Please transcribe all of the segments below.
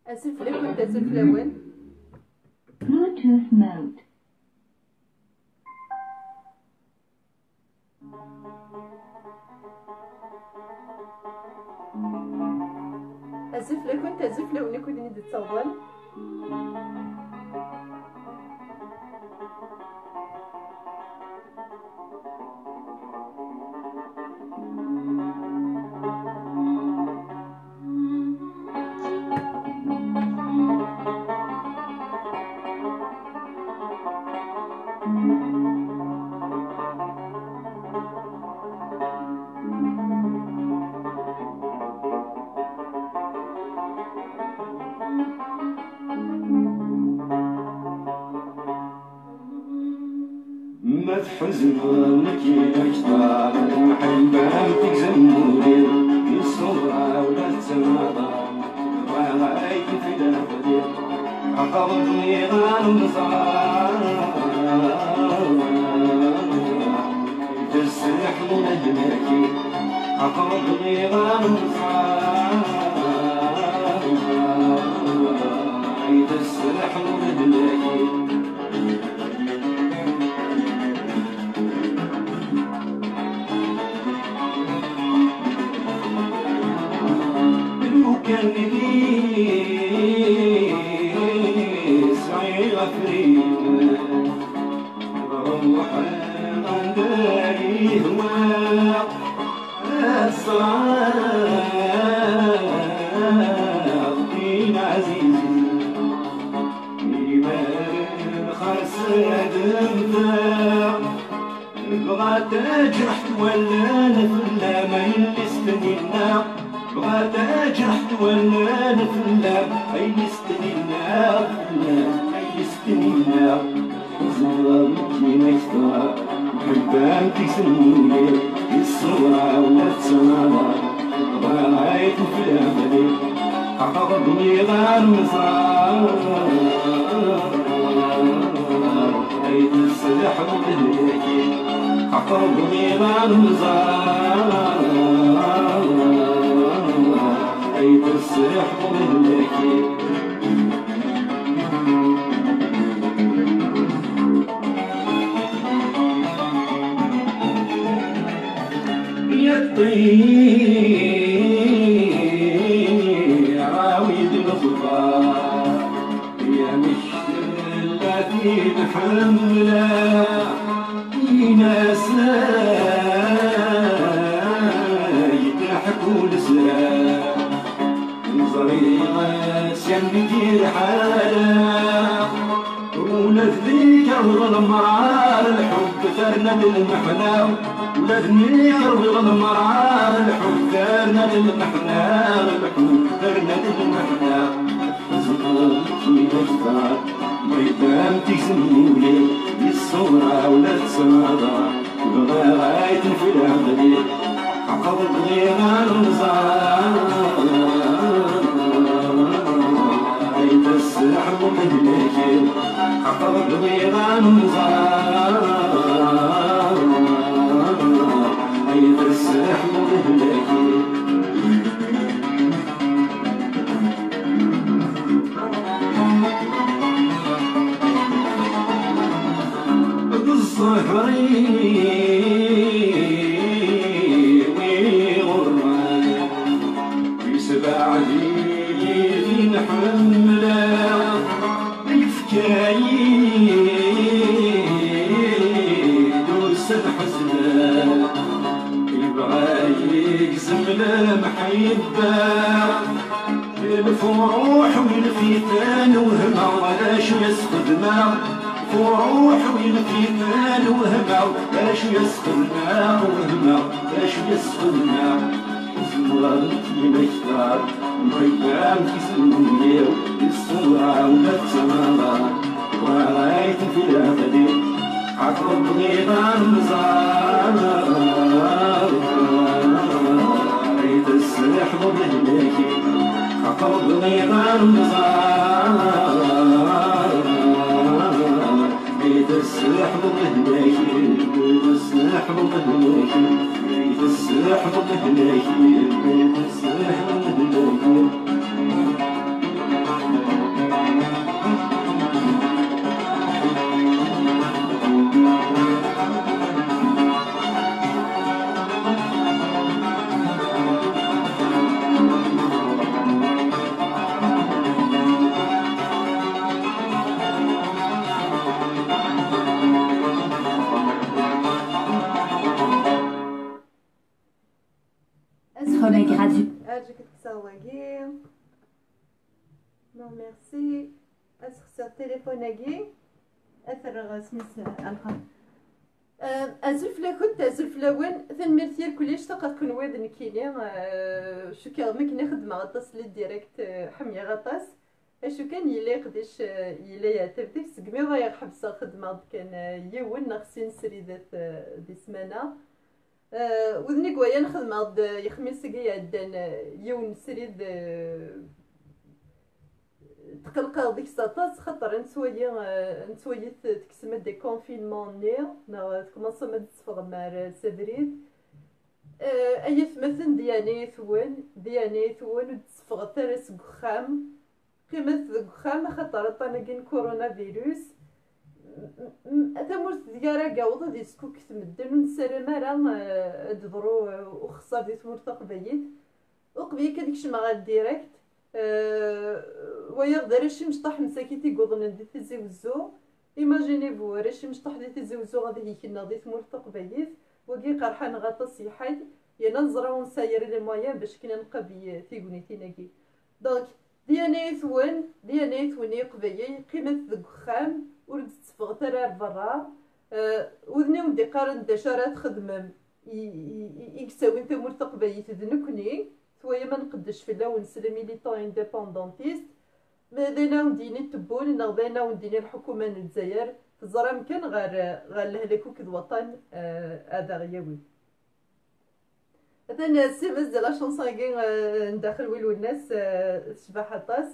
أسف لك وأنت أسف لون. Bluetooth mode. أسف لك وأنت أسف لون كنت ندير تصور. ما تحزن ولكي أكثر المحبة تكزموني الصورة ولا تسمى وغايت في الأبدي عقبتني غنصار تسرح من أجلك عقبتني غنصار تسرح من أجلك كان لي سعي غفرين روح غنداي هوا الصراط دين عزيز إيمان خاص دمتا بغات جرحت ولا نفلا ما يلستنينا بغات جرحت ولا نفلا أي يستنينا أي يستنينا زرارتي نكتر محبان تسموني الصورة ولا تسمعنا غايت في الأبدي عقبني غنصار أي تسلح وتهلكي عقبني غنصار أي تسرح ومهلكي يا الطير عاود الغبار يا مشتلة محملة ناس يضحكوا لسان نظري سيدي حالة ولد ذيك المرعى الحب ثرنا للمحنى ولد ذيك المرعى الحب ثرنا للمحنى الحب ثرنا للمحنى زغرتي نختار ميدان تسمولي الصورة ولا تسمعها غايت في العقل عقبني غنصار تسرح ومهلكي عقبني غنصار أي تسرح ومهلكي بالصهري وغران في سبع ليل حملة يفكاي دوس الحزن يبغى يقسم المحبة الفروح والفتان وهما ولا شو يسقدنا فروح والفتان وهما ولا شو يسقدنا وهما ولا شو يسقدنا زمرتي نختار ميدان تسموني الصورة ولا تسمعها ورايت في الأبدي عقبني غنصار تسرح ومهلكي عقبني غنصار تسرح ومهلكي تسرح ومهلكي تسرح ومهلكي تسرح ومهلكي remet graduellement. أرجع كتساواكي. نو ميرسي. أسخسر التليفون أكي. أثر سميس ألقى. أزف لكنت أزف لون ثنمرتير كلش تقد كون واد نكيني شو كان مكني خدمة غطاس لي ديريكت حمية غطاس شو كان يلي قديش يلي يعتبدك سقمي ضايق حبسة خدمة كان يون نغسي نسريدات دي سمانة وذني قويا نخدمة يخميس قيا عدان يون سريد تقلق ديك ساطاس خاطر نسوي تكسم دي كونفينمون نير تكمص ما تصفغ مع سبريد ايث مثلا دياني ثوان تصفغ ترس بخام قيمة بخام خاطر طنقين كورونا فيروس ثمرت ديارا قاوضة دي سكوك تمدن ونسالم راه دضرو وخسر دي ثمور تقبيت وقبيل كديك شمغال ديريكت ويغدر رشي مشطح مساكيتي قوضن دي تيزي وزو ايماجيني بو رشي مشطح دي تيزي وزو غادي هيكنا دي ثمور تقبيت وكي قرحان غاطس يحيد يانا نزرعو نساير لي مويان باش كنا نقبي تيكونيتيناكي دونك دياني ثوان يقبيي قيمة ذك خام ورد تسفغ ترار برا وذني ودي قارن دشارات خدمم يكساوين ثمور تقبيت ذنكني ثويا ما نقدش في اللون نسلم ميليتون انديبوندونتيست مادينا ونديني التبون نغدينا ونديني الحكومه الجزائر تزرى مكان غير الهلاكو كد وطن هذا غياوي مثلا سي مز ديال لا شونسون نداخل ويلو الناس شبح طاس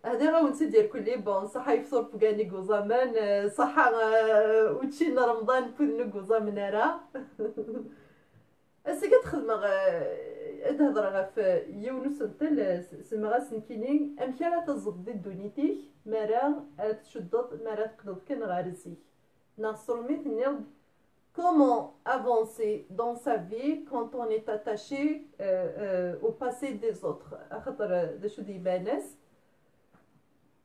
هذا غاونسي ديال كلي بون صح يفطر فكاني كوزامان صح وتشينا رمضان كون كوزامان راه اسا كتخدم تهضر في يونس نتل سمغا سنكيني امشي راه تزض دونيتيك مرا تشدد مرا تقدر كان غارزي ناصرميت نيض comment avancer dans sa vie quand on est attaché au passé des autres خاطر داشو ديبانس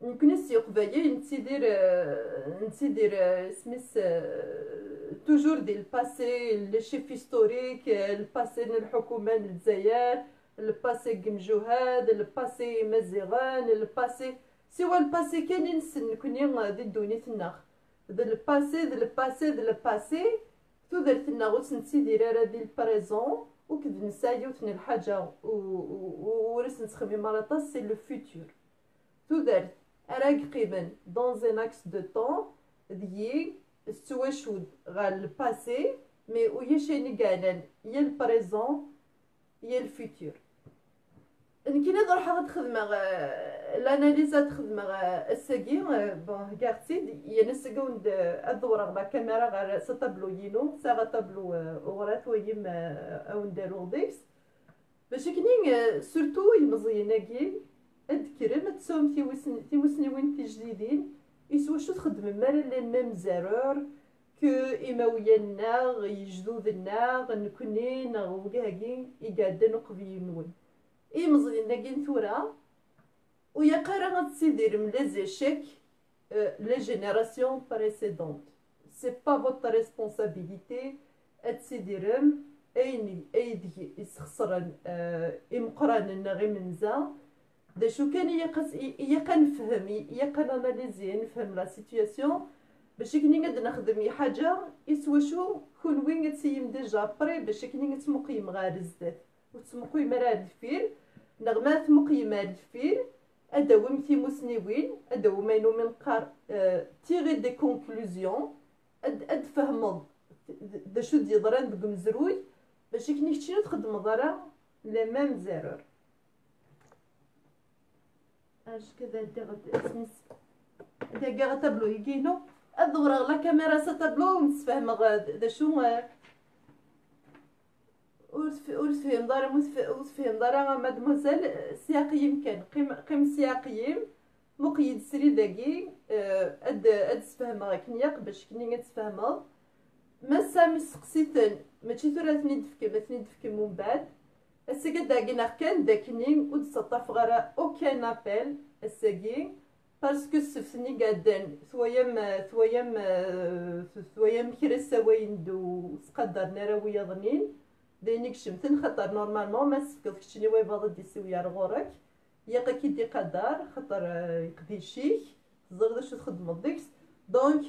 يمكن يقبايا نتيدير سميس توجور ديال الباسي لي شيف هيستوريك الباسي الحكومه الجزائر الباسي قمجوهاد الباسي مزيغان الباسي سوا الباسي كاينين كوني دي دونيتنا الباسي تو درتنا غوت نتيدير راه ديال البريزون وكد نسايا وثني الحاجه ورس نتخمي مرات سي لو فيتور تو درت راك قيبن دون ان اكس دو طون ديال السواشود غا الباسي مي ويشيني كانن يا البريزون يا الفيتور نكي نهضر حاجه تخدم الاناليزا تخدم الساكي بون كارتي يعني سكوند ادور على كاميرا غير سطابلو ينو ساغا طابلو اورات ويم او نديرو ديكس باش كنين سورتو يمزيناكي اذكر تسوم تيوسني وين جديدين يسوا شو تخدم مال لي ميم زيرور كو ايماويانا يجدودنا نكوني نغوكاكي يقعدن قبي نون يمزيناكي ثورا ويا قرا غتسيدير من لي زيشيك لي جينيراسيون بريسيدونت سي با فوتر ريسبونسابيليتي اتسيديرم ايدي يسخسرن امقران غير منزا داشو كان يا كنفهم يا كناناليزي نفهم لا سيتوياسيون باش كني قد نخدم حاجه يسوا شو كون وين تسيم ديجا بري باش كني تمقيم غير الزيت وتمقيم راه الفيل نغمات مقيمه الفيل اداوم تيموسنيوين اداومينو من قار تيغي دي كونكلوزيون ادفهم داشو ديضران دك مزروي باش كني كتشي تخدم ضرا لي ميم زيرور اش كذا سميس داكا طابلو يكينو ادور لا كاميرا سطابلو ونتفاهم داشو ورسفهم دارا وسفهم دارا مادموزيل سياقي يمكن قيم سياقيم مقيد سري داكي اد تفهم غاكنياق باش كني غتفهمها ما سامي سقسيتن ماشي ثلاثني دفكي من بعد الساكي داكينا كان داكني ود سطاف غير اوكان ابل الساكي باسكو سفني قادن ثويام كرا سواين دو سقدرنا راه ويا ظنين داينك شمتن خاطر نورمالمون ما سكت كشتيني وي باغا ديسي ويا رغورك ياقا كي دي قدر خاطر يقضي شيك تزرد شو تخدم ديكس دونك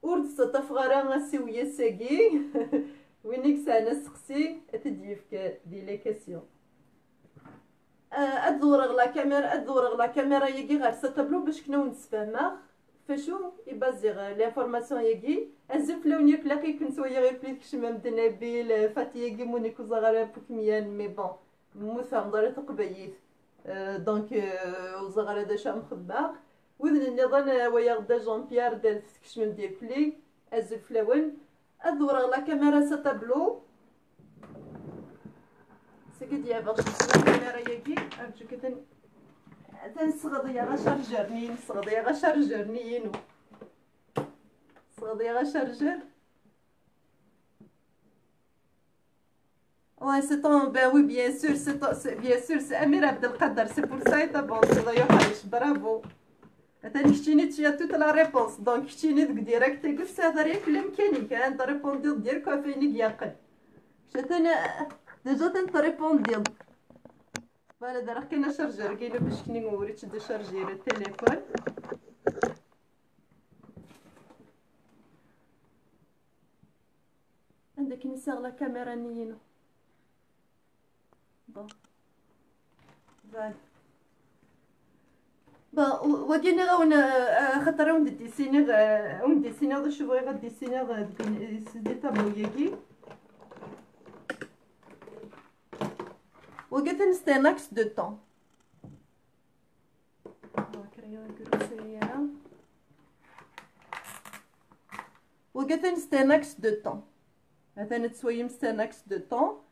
ورد ستفغرا غاسي ويا ساقي وينك سانا سقسي تديفك دي لي كاسيون ادور غ لا كاميرا يجي غير ستابلو باش كنا نتفاهموا فاشو يبازيغ لانفورماسيون يجي ازف لون يكلاقي كنت ويا غير بليت كشمام دنابيل فاتي يجي مونيكو زغرا بوكميان مي بون مفهم دارت قبيت دونك وزغرا داشا مخباق وذن النظام ويا غدا جون بيير دال كشمام ديال بلي ازف لون ادور غ لا كاميرا ستابلو سكت يا باغ الكاميرا يجي ارجوك تنصغد يا غا شارجرني نصغد يا غا شارجرني ينو صغد يا غا شارجر Ouais, c'est ton... Ben oui, bien sûr, c'est Amir Abdelkader, c'est pour ça et t'as bon, c'est d'ailleurs Harish, bravo. Attends, tu as toute la réponse, donc tu n'es direct, tu sais, ça rien que l'imkénique, hein, t'as répondu dire quoi fait une guiaqen. Je t'en déjà t'as répondu. Voilà, d'ailleurs, qu'il y a un chargeur, qu'il y a le bouchon où tu peux charger le téléphone. عندك نسير لا كاميرا نينو بون وجينا غاونا خاطر وند ديسينيغ شوفي غاد ديسينيغ دي طابلو ياكي وقلت نستي ناكس دو طون وقلت نستي ناكس دو طون هذا نتسوي مستناكس دو طون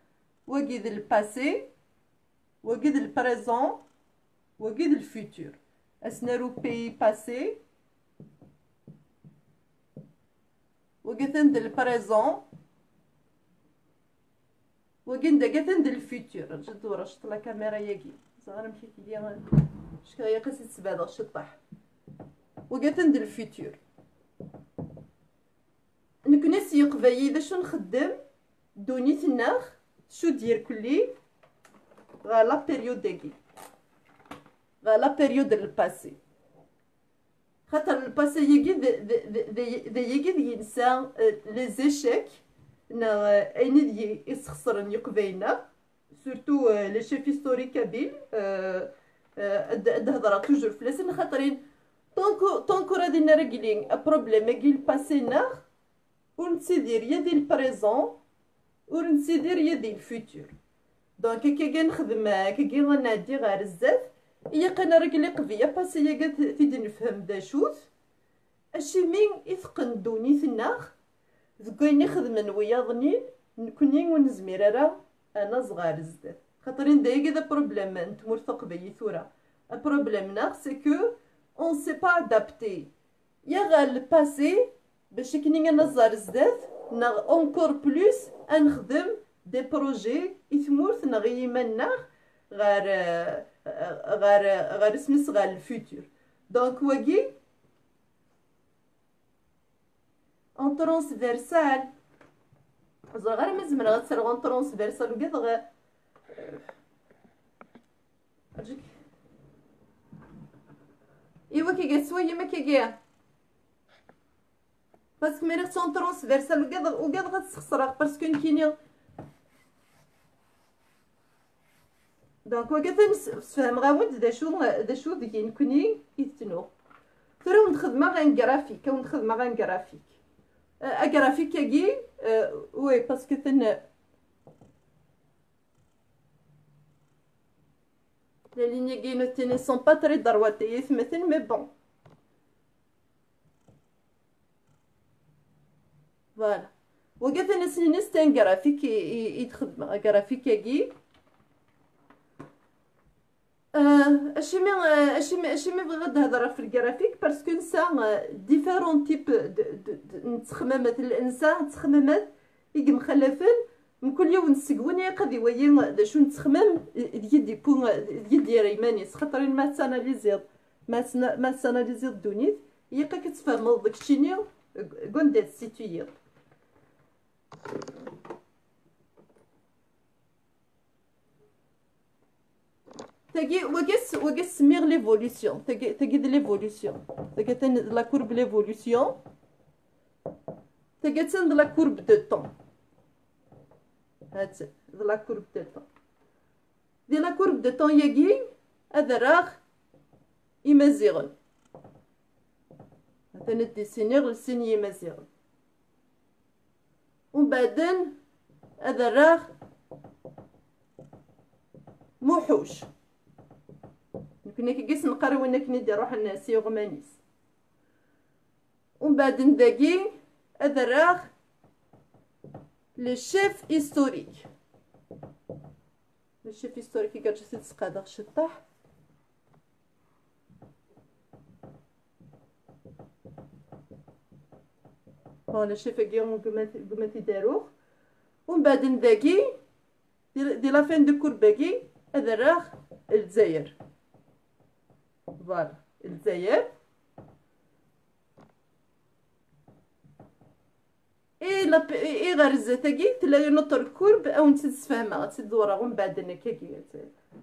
وقيد الباسي وقيد البريزون وقيد الفيتور اسنارو بي باسي وقيد ندير البريزون وقيد ندير الفيتور جدورة شط لا كاميرا ياكي صغار مشيت ليا شكايا قاسي تسبادة شطح وقيد ندير الفيتور نكون سيق فايي باش نخدم دونيت الناخ شو دير كلي غا لا بيريود داكي غا لا بيريود الباسي خاطر الباسي يجي ذا يجي ينسى لي زيشيك نا اين دي يسخسرن يقبينا سورتو لي شيف هيستوريك كابيل هضره توجور فلاسن خاطرين طونكو غادي نرجلين بروبليم يجي الباسي ناخ ونسيدير يا ديال البريزون ونسيدير يا ديال الفيتور دونك كي نخدم كي غنادي غير الزاف هي قنا رجلي قضيه باسي هي تيدي نفهم دا شوت اشي مين يثقن دوني الناخ ذكاين نخدم ويا ظنين نكوني ونزمير راه انا صغار الزاف خاطرين دايا كذا بروبليم نتمر ثقبي ثورا بروبليم ناخ سي كو اون سي با ادابتي يا غير الباسي باش كني نزار الزاف نا اونكور بلوس نخدم دي بروجي يثمورث نغيما ناغ غير سمس غير الفيتور دونك واكي اون ترونسفيرسال غير مزمن غتسرغ اون ترونسفيرسال وكاد غير ارجيك ايوا كي سويه ما كي باسكو ملي خصهم ترونسفيرسال وكاد غتسخسرها باسكو كاينين دونك وكاد نفهم غاود دا شو ديك نكوني يتنو ثرا نخدم غير جرافيك ونخدم غير جرافيك جرافيك كي وي باسكو ثن les lignes qui ne sont pas très droites mais bon فوالا وقت نستان جرافيك يتخدم جرافيك يجي اشي ما بغيت نهضر في الجرافيك باسكو نسا ديفيرون تيب نتخمامات الانسان تخمامات يجي مخلفين من كل يوم نسقوني قضي ويا دا شو نتخمم ديال بون ديال ريماني خاطر ما تاناليزيض ما تاناليزيض دونيت يقا كتفهم داكشي نيو كون ديت سيتويي تاقي وقس سميغ ليفولوسيون تاقي دي ليفولوسيون تاقي تن لا كورب ليفولوسيون تاقي تن لا كورب دو طون هات لا كورب دو طون دي لا كورب دو طون ياقي هذا راغ يمازيغن هذا نديسينيغ السين يمازيغن ومن بعدين هذا راغ موحوش كنا كيس نقراو انا كني ندير روح الناس يغمانيس ومن بعد نداقي هذا راغ لو شيف هيستوريك لو شيف هيستوريك كي جات تسقادغ شطاح هون الشيف كيون قمتي داروه ومن بعد نداقي دي لا فين دو كورباكي هذا راه الجزائر فوالا الجزائر اي غرزه تاكي تلاقي نطر كورب او نتسفهمها تدورا ومن بعد انا كاكي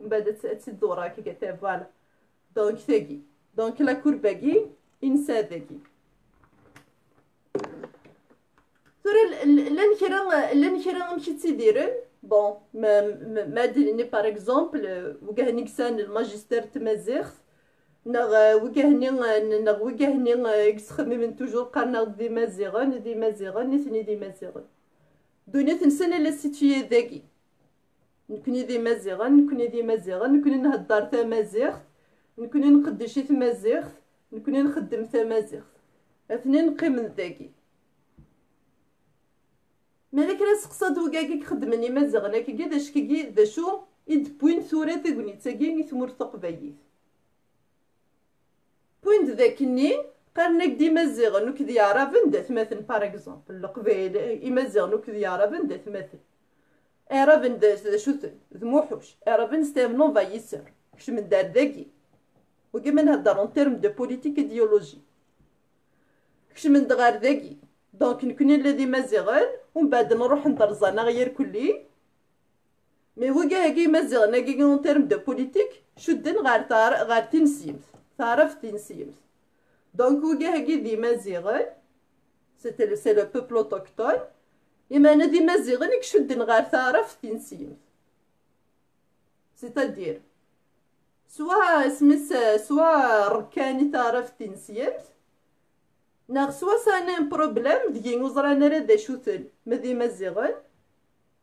من بعد تدورا كي قالت فوالا دونك تاكي دونك لا كورباكي انسى ذاكي ترى لان كرا مشيت تيديرن بون ما ديرني باغ اكزومبل وكاهني كسان الماجستير تمازيغ وكاهني كسخمي من توجور قرنا دي مازيغن نثني دي مازيغن دوني تنسنا لا سيتوي ذاكي نكوني دي مازيغن نكوني نهضر تمازيغ نكوني نقدش تمازيغ نكوني نخدم تمازيغ اثنين نقيم ذاكي مالك راه سقساد وكاكي كخدمني مازغنا كي داش كي دا شو يد بوين ثورة تاكوني تاكي ثمور تقبايت بوين ذاكني قرنك دي مازغن وكذا يعرفن دات مثلا باغ اكزومبل القبيل اي مازغن وكذا يعرفن دات مثلا اعرفن دا شو ذموحوش اعرفن ستيم نوفايسور كش من دار ذاكي وكما نهضر اون تيرم دو بوليتيك ايديولوجي كش من دغار ذاكي دونك نكوني الذي مازيغن ومن بعد نروح ندرزانا غير كلي مي وكاكي مازيغن كي اون تيرم دو بوليتيك شدن غار تنسيمت تعرف تنسيمت دونك وكاكي دي مازيغن سي لو بوبل اوتوكتون اما انا دي مازيغن كشدن غار تعرف تنسيمت سيتادير سوا سميس سوا ركاني تعرف تنسيمت ناغ سوا سانين بروبليم ديال وزرانا راه دا شوتل مذي مازيغن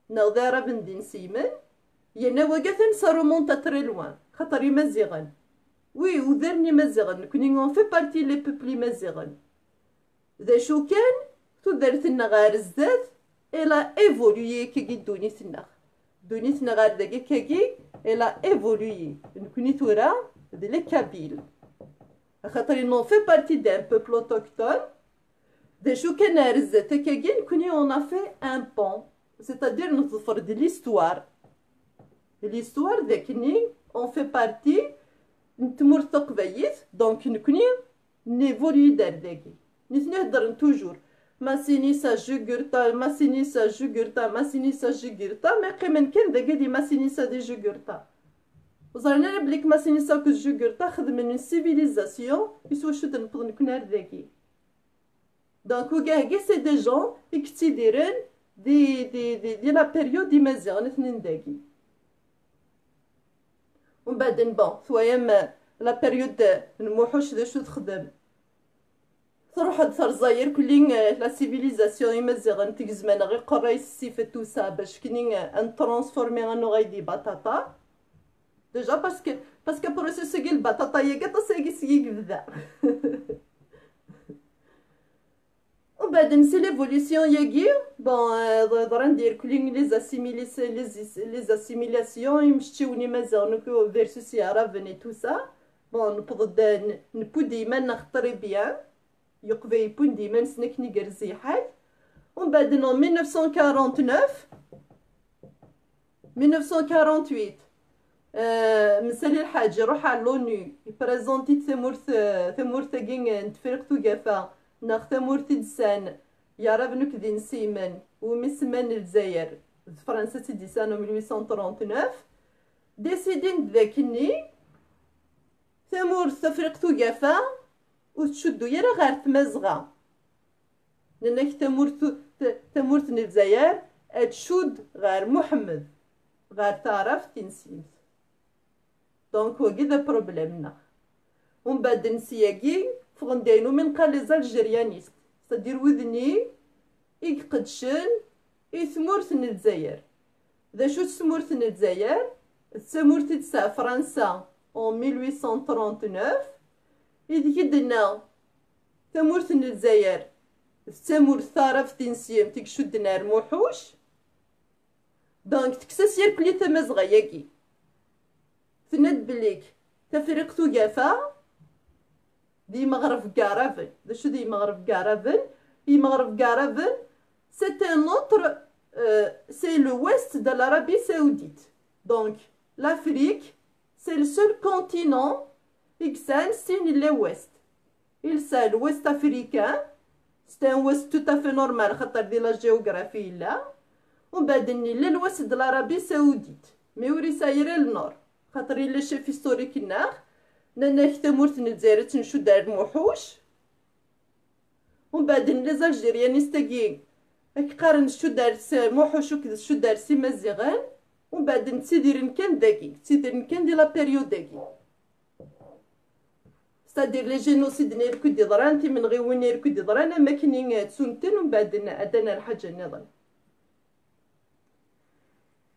ناغ دارا بندين سيمن يانا وقاثن سارومونتا تري لوان خاطر مازيغن وي ودرني مازيغن كوني اون في بارتي لي بوبلي مازيغن ذا شو كان تدرتنا غار الزاد الا ايفولوي كي دونيتنا غار داكي كي الا ايفولوي نكوني تورا دي كابيل خاطر نون في بارتي دان بوبل اوتوكتون دي شو كان رزات كاكي نكوني اون افي ان بون سيتادير نظفر دي ليستوار ذاكني اون في بارتي نتمر تقبايت دونك نكوني نيفولي دار داكي نثني هضر توجور ماسينيسا جوغرتا ما قيمن كان داكي دي ماسينيسا دي جوغرتا وزرنا بليك ماسينيسا كو جوغرتا خدم من سيفيليزاسيون يسوا شو تنقدر نكون هذاكي دونك وكاكي سي دي جون كي ديرن دي لا بيريود دي مازيغن اثنين داكي ومن بعد بون ثوايا لا بيريود نموحوش دا شو تخدم تروح ترزاير كلي لا سيفيليزاسيون يمازيغن تيزمان غير قرايس السيفات توسا باش كني ان ترانسفورمي انو غايدي بطاطا ديجا باسكو بروسيس كي البطاطا هي كتصيغي سيغي بدا ومن بعد نسي ليفوليسيون ياكي بون ضرا ندير كلي لي اسيميلاسيون يمشيوني مازال نكو فيرسوس يعرفني تو سا بون نبدا نبو ديما نخطري بيان يقفي يبون ديما نسنكني كرزي حاج ومن بعد نو 1948 مسالي الحاج يروح على لونو يبريزونتي ثمورت كين نتفرقتو كافا ناخ ثمورت دسان يعرف نوك دي نسيمن ومسمان الجزائر فرنسا تديسانو 1839 ديسيدين ذاكني ثمورث تفريق ثقافة وتشدو يرا غير تمازغا لأنك ثمورث الجزائر تشد غير محمد غير تعرف تنسيم دونك هو كذا بروبليمنا ومن بعد نسياكي فغندينو من قال لي زالجيريانيست تدير وذني يقدشن ثمورث الجزائر ذا شو ثمورث الجزائر ثمورث تسع فرنسا en 1839 إذ كدنا ثمورث الجزائر ثمورث تعرف تنسيم تكشدنا الموحوش دونك تكساس يركلي تمازغا ياكي تند بليك تفريق ثقافة دي مغرب كارافن دا شو دي مغرب كارافن دي مغرب كارافن c'est un autre c'est l'ouest de l'Arabie Saoudite donc l'Afrique c'est le seul continent existe c'est l'ouest il c'est l'ouest africain c'est un ouest tout à fait normal خاطر دي لا جيوغرافي لا ومن بعد للوست د العربية السعودية مي وري ساير النور خاطر الا شاف هيستوريك الناخ لان ثمورث الجزائر تنشو دار الموحوش ومن بعد لي زالجيريانيستاكي قارن شو دار موحوش وكذا شو دار سي مزيغان ومن بعد نتسيدير كان داكي تسيدير كان دي لا بيريود داكي ستادير لي جينوسيد نيركو دي ضران تي من غير وين نيركو دي ضران اما كاينين تسونتن ومن بعد ادانا الحاجه نظام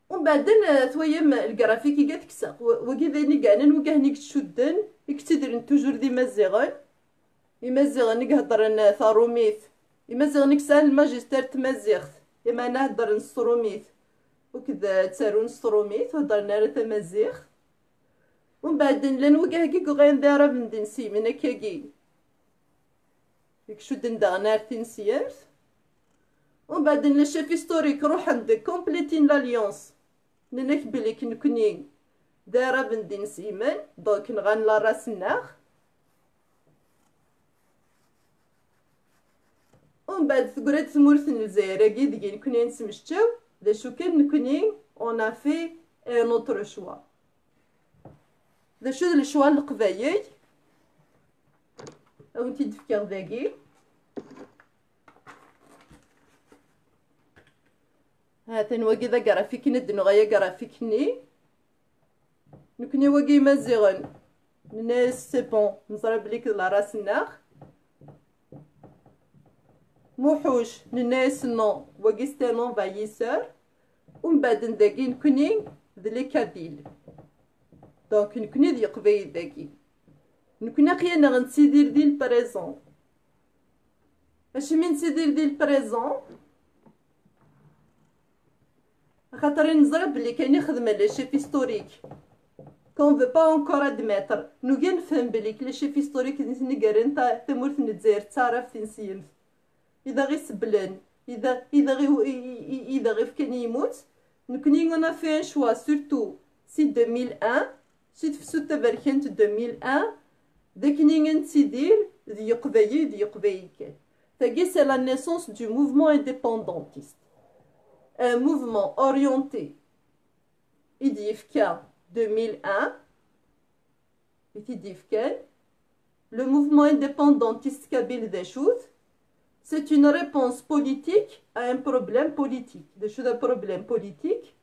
ومن بعد ثويم الجرافيكي قالت كسا وكي ذاني كاع وكاهني كتشدن يكتدر توجور دي مزيغان يمزيغن يهضر ثاروميث يمزيغن كسان الماجستير تمزيغت اما انا هضر نصروميث وكذا تسارون نصروميث وهضرنا راه تمزيغ ومن بعد لان وكاهكي غين دارا بندنسي من هكاكي يكشدن داغنار تنسيات ومن بعد نشاف هيستوريك روح عند كومبليتين لاليونس ننك بليك نكوني دارا بندين سيمن دونك نغان لا راس الناخ ومن بعد ثقرات ثمورث الجزائر كي ديك نكوني نسمشتاو دا شو كان نكوني اون افي ان اوتر شوا دا شو الشوا القبايل او نتي تفكر داكي هاتن واقي ذا جرافيك ندنو غايا جرافيكني نكني واقي مزيغن الناس سي بون نضرب ليك لا راس الناخ موحوش الناس نو واقي ستانون فايسور ومن بعد نداكي نكوني ذلي كابيل دونك نكوني ذي قبايل داكي نكوني قيانا غنسيدير دي البريزون اش من نسيدير دي البريزون خاطر نزرب بلي كاين يخدم لي شيف هيستوريك كون فو با اونكور ادميتر نو كاين نفهم بلي كلي شيف هيستوريك نيغارن تاع تمورث الجزائر تعرف تنسيم اذا غي سبلن اذا غي كان يموت نكوني غنا في ان شوا سورتو سي 2001 سي تفسو تبركنت 2001 داك ني نتسيدير دي قبايل كان تاكي سي لا نيسونس دو موفمون انديبوندونتيست un mouvement orienté IDFK 2001 le mouvement indépendantiste kabyle des choses c'est une réponse politique à un problème politique un problème politique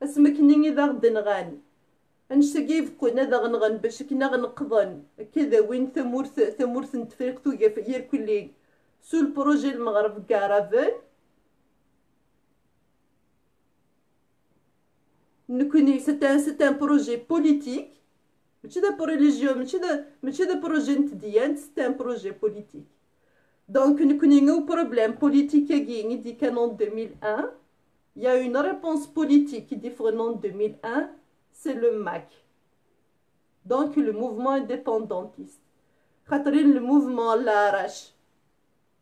اسمكني إذا غدن غان نشتاقي كنا ذا غنغن باش كنا غنقضن كذا وين ثمورث نتفرقتو يير كلي سو البروجي المغرب كارافن نكوني c'est un projet politique ماشي دا بو ريليجيون ماشي دا بروجي نديان c'est un projet politique donc نكوني نو بروبليم بوليتيك كي دي كان en 2001 il y a une réponse politique qui diffère en 2001 c'est le MAC donc le mouvement indépendantiste خاطر le mouvement l'Arrache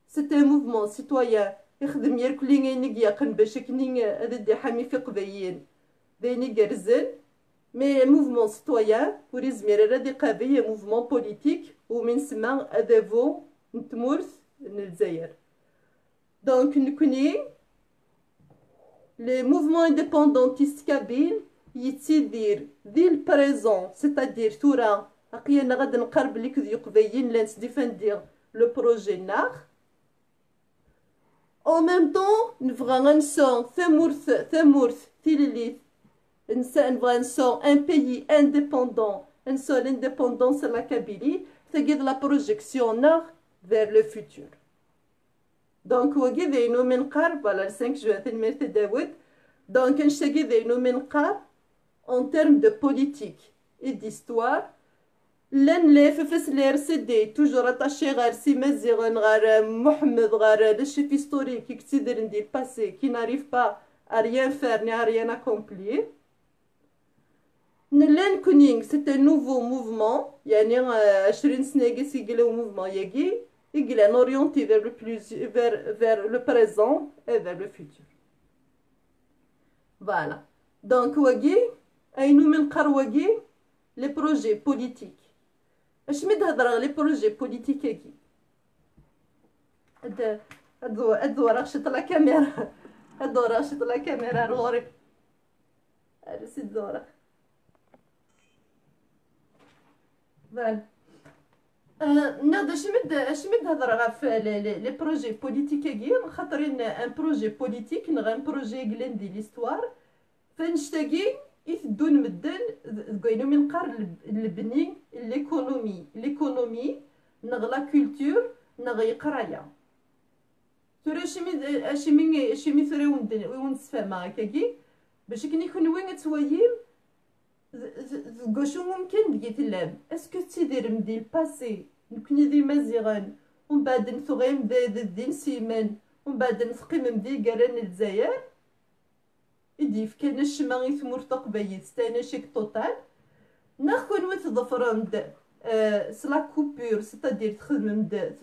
c'est un mouvement citoyen يخدم يركلي نيقيقن باش كني هذا دي حامي في قبايل ديني جرزن مي موفمون سيتويان وريزمير رادي قابية موفمون بوليتيك ومن سما ادافو نتمورث الجزائر دونك نكوني لي موفمون انديبوندونتيست كابيل يتيدير ذي البريزون سيتادير تورا أقيانا غادا نقرب ليك ذي قبيين لانس ديفاندير لو بروجي ناغ او ميم طون نبغى غنسون ثمورث تيليليت نبغى نسون ان بيي انديبوندون نسون لانديبوندونس لا كابيلي تاكيد لا بروجيكسيون ناغ vers le futur. Donc وكي ذينو من قرب على 5 جوان تنمير تداود دونك نشتاقي ذينو من قرب en termes de politique et d'histoire لان لي ففس لي رسدي توجور اتاشي غير سي مزيغن غير محمد غير لي شيف هيستوريك كي تيدير ندي الباسي كي ناريف با ا ريان فير ني ا ريان اكومبلي نلان كونينغ سي ان نوفو موفمون يعني 20 سنه كي يقلاو موفمون ياكي يقلا نوريونتي vers le plus vers le présent et vers le futur. Voilà. Donc واكي اينو من قروكي لي بروجي بوليتيك اش مد هضره لي بروجي بوليتيك كي ادو راشط لا كاميرا ادو راشط لا كاميرا روري ارسي الدوره فال ناض اش مد هضره في لي بروجي بوليتيك كي خاطرين ان بروجي بوليتيك نغان بروجي كلان دي ليستوار فنشتاقي يثدون مدن كاينو من قار البني ليكونومي نغ لا كولتور نغ يقرايا ترى شمي ثري ونسفهم هكاكي باش كي يكون وين توايم شو ممكن ديك تلام اسكو تيدير مدي الباسي نكوني دي مزيغان ومن بعد نثغيم دي نسيمان ومن بعد نثقيم مدي قران الجزائر يديف كان الشما يثمر تقبيت ستانا شيك توتال ناخون وتظفرمد سلا كوبور ستادير تخدمد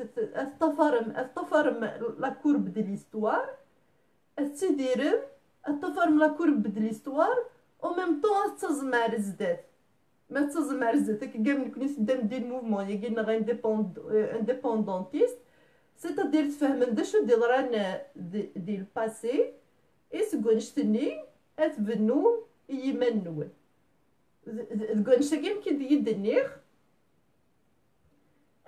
التفارم لا كورب دي ليستوار تيديرم التفارم لا كورب دي ليستوار او ميم طون تزمع رزدات ما تزمع رزدات كاع نكوني سدام ديال الموفمون ياكينا غا انديبوندونتيست ستادير تفهم دا شو ديران دي الباسي إسقون شتني أتبنو يمنو تقول شاكين كي دي يدنيخ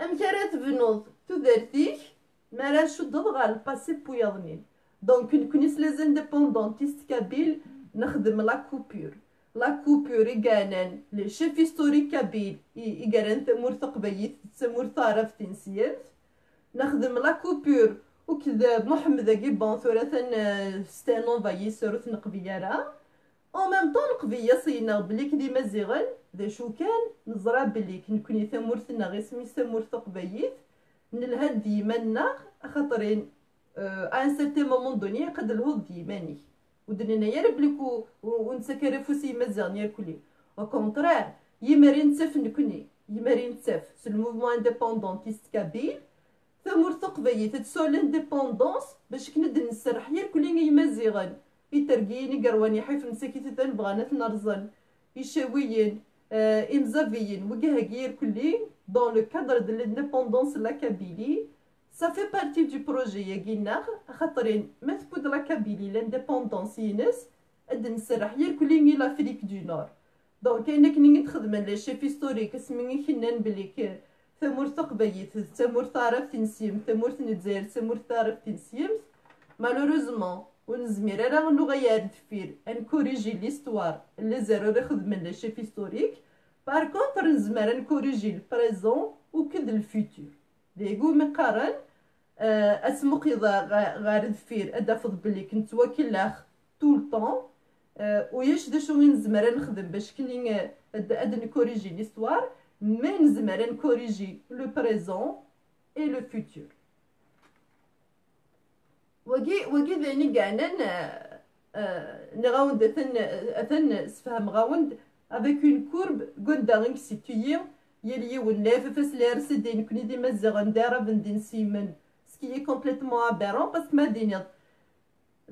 أم كارات بنوض تودرتيك ما راه شو ضغى الباسي بويضنين دونك نكونيس لي زانديبوندونتيست كابيل نخدم لا كوبور يقانن لي شيف هيستوريك كابيل يقانن ثمور ثقبيت ثمور ثارف تنسيت نخدم لا كوبور وكذا محمد كي بون ثلاثا ستانون فايسر نقبيارا او ميم طون نقبيا صينا بلي كدي مزيغن ذا شو كان نزرا بلي كنكوني ثمورثنا غير سمي ثمور ثقبيت نلهاد ديمانا خاطرين ان سيرتي مومون دوني قد الهود ديماني ودنينا يا بليكو ونسكر فوسي مزيغن يا كلي او كونترير يمرين تسف نكوني يمرين تسف سو الموفمون انديبوندونتيست كابيل ثمور ثقبيت تسو لانديبوندونس باش كند نسرح يا كلي يمزيغن يترقيني قرواني حيف مساكيت تن بغانا تنرزن يشاويين امزافيين وكاهكير كلي دون لو كادر دو لانديبوندونس لا كابيلي سا في بارتي دو بروجي يا كينا خاطرين ما تبود لا كابيلي لانديبوندونس ينس اد نسرح يا كلي لافريك دو نور دونك كاينه كني تخدم لي شيف هيستوريك سميني كنان بلي ثمور ثقبيت ثمور طرف تنسيم ثمور تنزير ثمور طرف تنسيم مالوروزمون ونزمير انا نغير دفير انكوريجي ليستوار اللي زارو نخدم لي شيف هيستوريك بار كونتر نزمر انكوريجي البريزون وكد الفيتور ديغو مقارن اسمو قضا غير دفير ادافض بلي كنت وكلاخ طول طون ويش دا شو نزمر نخدم باش كني اد نكوريجي ليستوار مي نزمر نكوريجي لو بريزون اي لو فيتور وكي ذاني قاعنا نغاوند أثن سفهم غاوند avec une courbe قدامك سيتويي يلي ونلاف فاس لي رسدين كوني ديما زغن دارا بندين سيمن سكي كومبليتمون ابيرون باسكو ما دينيض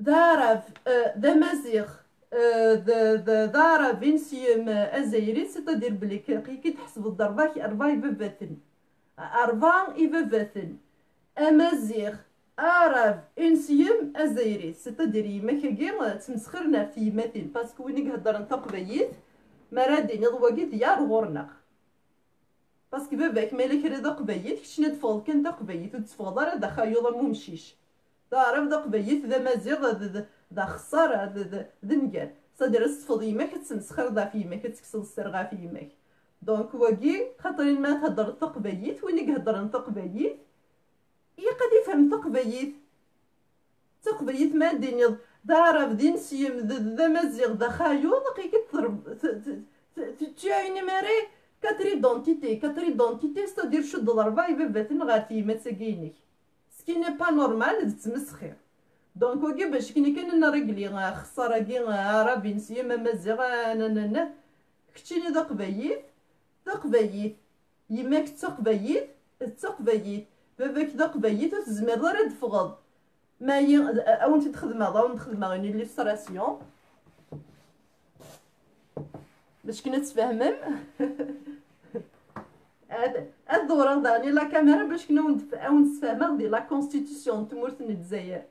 ذارف ذا مزيغ ذارا فينسيوم ازايري سيتادير بلي كي تحسب الضربه كي 4 يفافاتن 4 يفافاتن امازيغ اراف انسيم ازايري ستادير يما كاكي تمسخرنا في يماثل باسكو وين يهضر نتا قبيت ما رادين يضواكي ديار غورنا باسكو باباك مالك راه قبيت كشنا تفوض كان دا قبيت وتفوض راه دا خايوض ممشيش تعرف دا قبيت دا مازيغ دا خسارة دا نقال صدر استفض يماك تسمسخر دا في يماك تكسل السرغا في يماك دونك واكي خاطرين ما تهضر تقبيت وين يهضر تقبيت يقد يفهم تقبيت ما دين دارف دين سيم ذا مازيغ دا خايوض قيك تضرب تعيني ماري كاتري دونتيتي ستادير شد ضربة يباباتن غير في يما تساقينيك سكي ني با نورمال تمسخير دونك واكي باش كني كان نرجلي خسارة كي راه سيم مازيغ انا كتشيني دا قبيت يماك تقبيت باباك دا قبيت وتزمر راه تفغض ما او انت تخدمها غير ليستراسيون باش كنا تفهمم هاد الدوره داني لا كاميرا باش كنا نتفاهموا ديال لا كونستيتيسيون تمورت الجزائر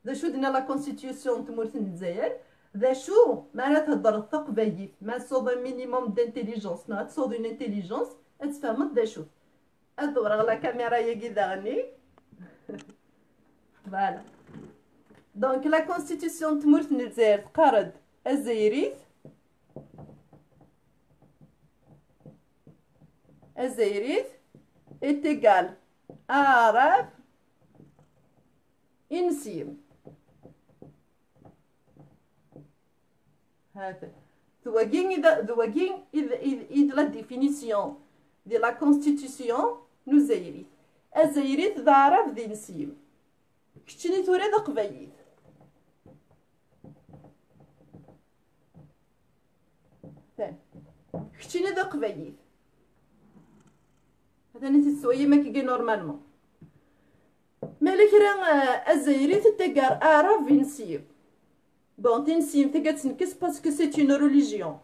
ذا شو دينا لا كونستيتيسيون تمورت الجزائر ذا شو ما تهضر الثقبيت ما صوب مينيموم دانتيليجونس نا تصود اون انتيليجونس تفهمت ذا شو الدوره لا كاميرا هي كيداغني فوالا دونك لا كونستيتيسيون تمورت الجزائر تقارد الجزائريت est égal à arabe insim. هذا إذا la définition de la constitution نزيريت الزيريت ذا عرف ذي نسيم كتشني توري ذا قبيل كتشني ذا قبيل هذا نتي تسوي ما كي نورمالمون مالك راه الزايري تتقار اعرف فينسيم بون تنسيم تقا تنكس باسكو سي اون ريليجيون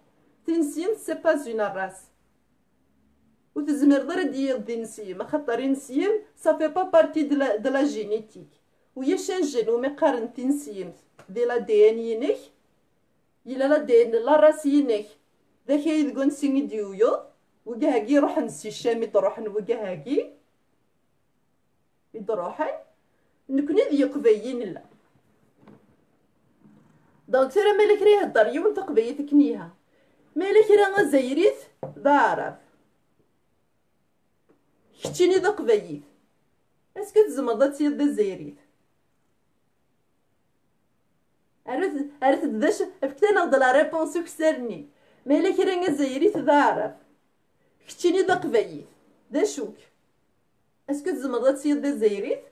تنسيم سي با اون راس وتزمر ضر ديال دينسيم خاطر نسيم صافي با بارتي دو لا جينيتيك ويا شانجن ومي قارن تنسيم دي لا دي ان ينك الى لا دي ان لا راس ينك ذاك يدقون سيني ديويو وكاهاكي يروح نسي الشام يدروحن وكاهاكي يدروحن نكوني ذي قبيين لا دونك ترى مالك راه يهضر يوم تقبيت كنيها مالك راه زايريت ضارف كتشيني ذا قبيت اسكو تزمض تصير ذا زايريت عرفت داش فكتا ناخد لا ريبونس كسرني مالك راه زايريت ضارف كتشيني ذا قبيت ذا شوك اسكو تزمض تصير ذا زايريت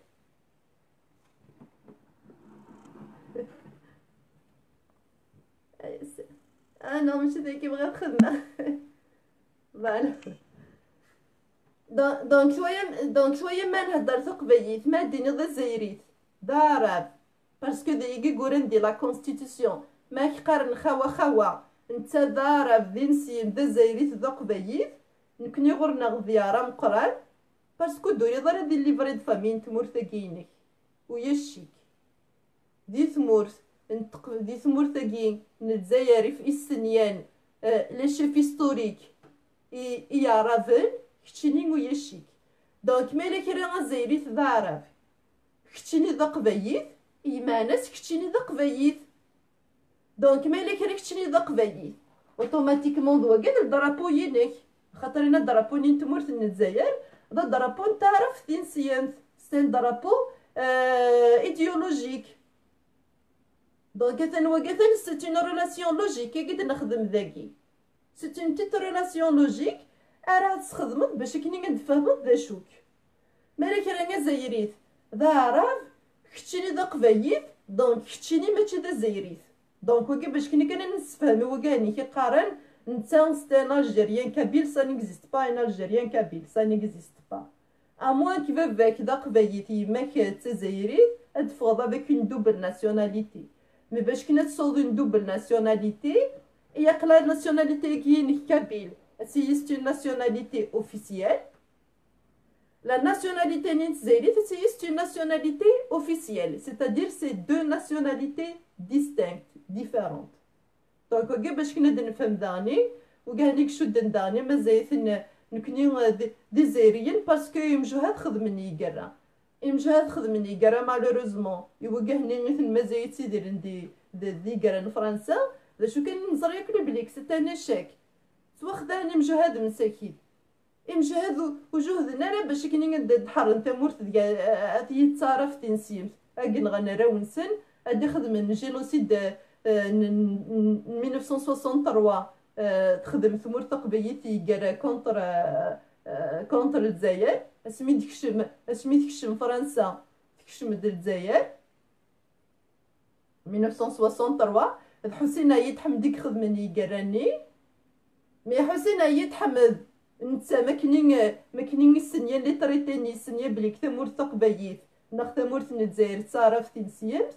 انا ماشي ذاك يبغي الخدمه فوالا دونك شويه ما نهضر تقبيت ما ديني ذا زايريت ضارب باسكو ديكي كورن دي لا كونستيتيسيون ما كيقارن خوا نتا ضارب ذي نسيم ذا زايريت ذا قبيت نكوني غور نغذيارا مقران باسكو دوري ضرا دي ليفري دو فامين تمورت كينك ويا الشيك دي تمورت دي تمورت كين نتزايري في السنيان لي شيف هيستوريك يا رافن كتشيني ويا الشيك دونك مالك راه زايريت ذا عرب كتشيني ذا قبيت يمانس كتشيني ذا قبيت دونك مالك راه كتشيني ذا قبيت اوتوماتيكمون دوا كاع الدرابو ينك خاطر انا الدرابو ني تمورت الجزائر هذا الدرابو نتعرف فين سيانت سي درابو ايديولوجيك دونك كثن سي اون ريلاسيون لوجيك كي قد نخدم ذاكي سي اون بتيت ريلاسيون لوجيك راه تخدمت باش كني نفهمت ذا شوك مالك راه زايريت ذا عرب كتشيني ذا قبيت دونك كتشيني ماشي ذا زايريت دونك وكي باش كني نفهمو وكاني كيقارن نتا سي ان الجيريان كابيل سا نيكزيست با ان الجيريان كابيل سا نيكزيست با ا موان كي باباك ذا قبيت يماك تزايريت تفوض افيك اون دوبل ناسيوناليتي مي باش كنا تصوض اون دوبل ناسيوناليتي يقلا ناسيوناليتي كي كابيل سي اون ناسيوناليتي اوفيسيال La nationalité nitzaïrite, c'est une nationalité officielle, c'est-à-dire c'est deux nationalités distinctes, différentes. Donc, باش كنا نفهم داني وكانيك شو داني مازايت نكوني ديزيريين باسكو يمجوها تخدمني يقرا يمجوها تخدمني يقرا مالوروزمون يوقهني مثل مازايت يدير دي قرا فرنسا شو كان نزر ياكل بليك سي ان شاك توخداني مجوهاد مساكين يمجوهاد وجوهدنا راه باش كني ندحر انت مورت ديال يتصارف تنسيم اكن غنراونسن ادي خدم جينوسيد 1963 تخدم ثمور تقبيتي قرا كونتر الجزائر اسمي تكشم فرنسا تكشم الجزائر 1963 حسين يتحمد ديك خدمني قراني مي حسين يتحمد نتا ماكنين السنيه اللي طريتيني السنيه بليك ثمور تقبيت ناخ ثمور الجزائر تصارف تنسيمت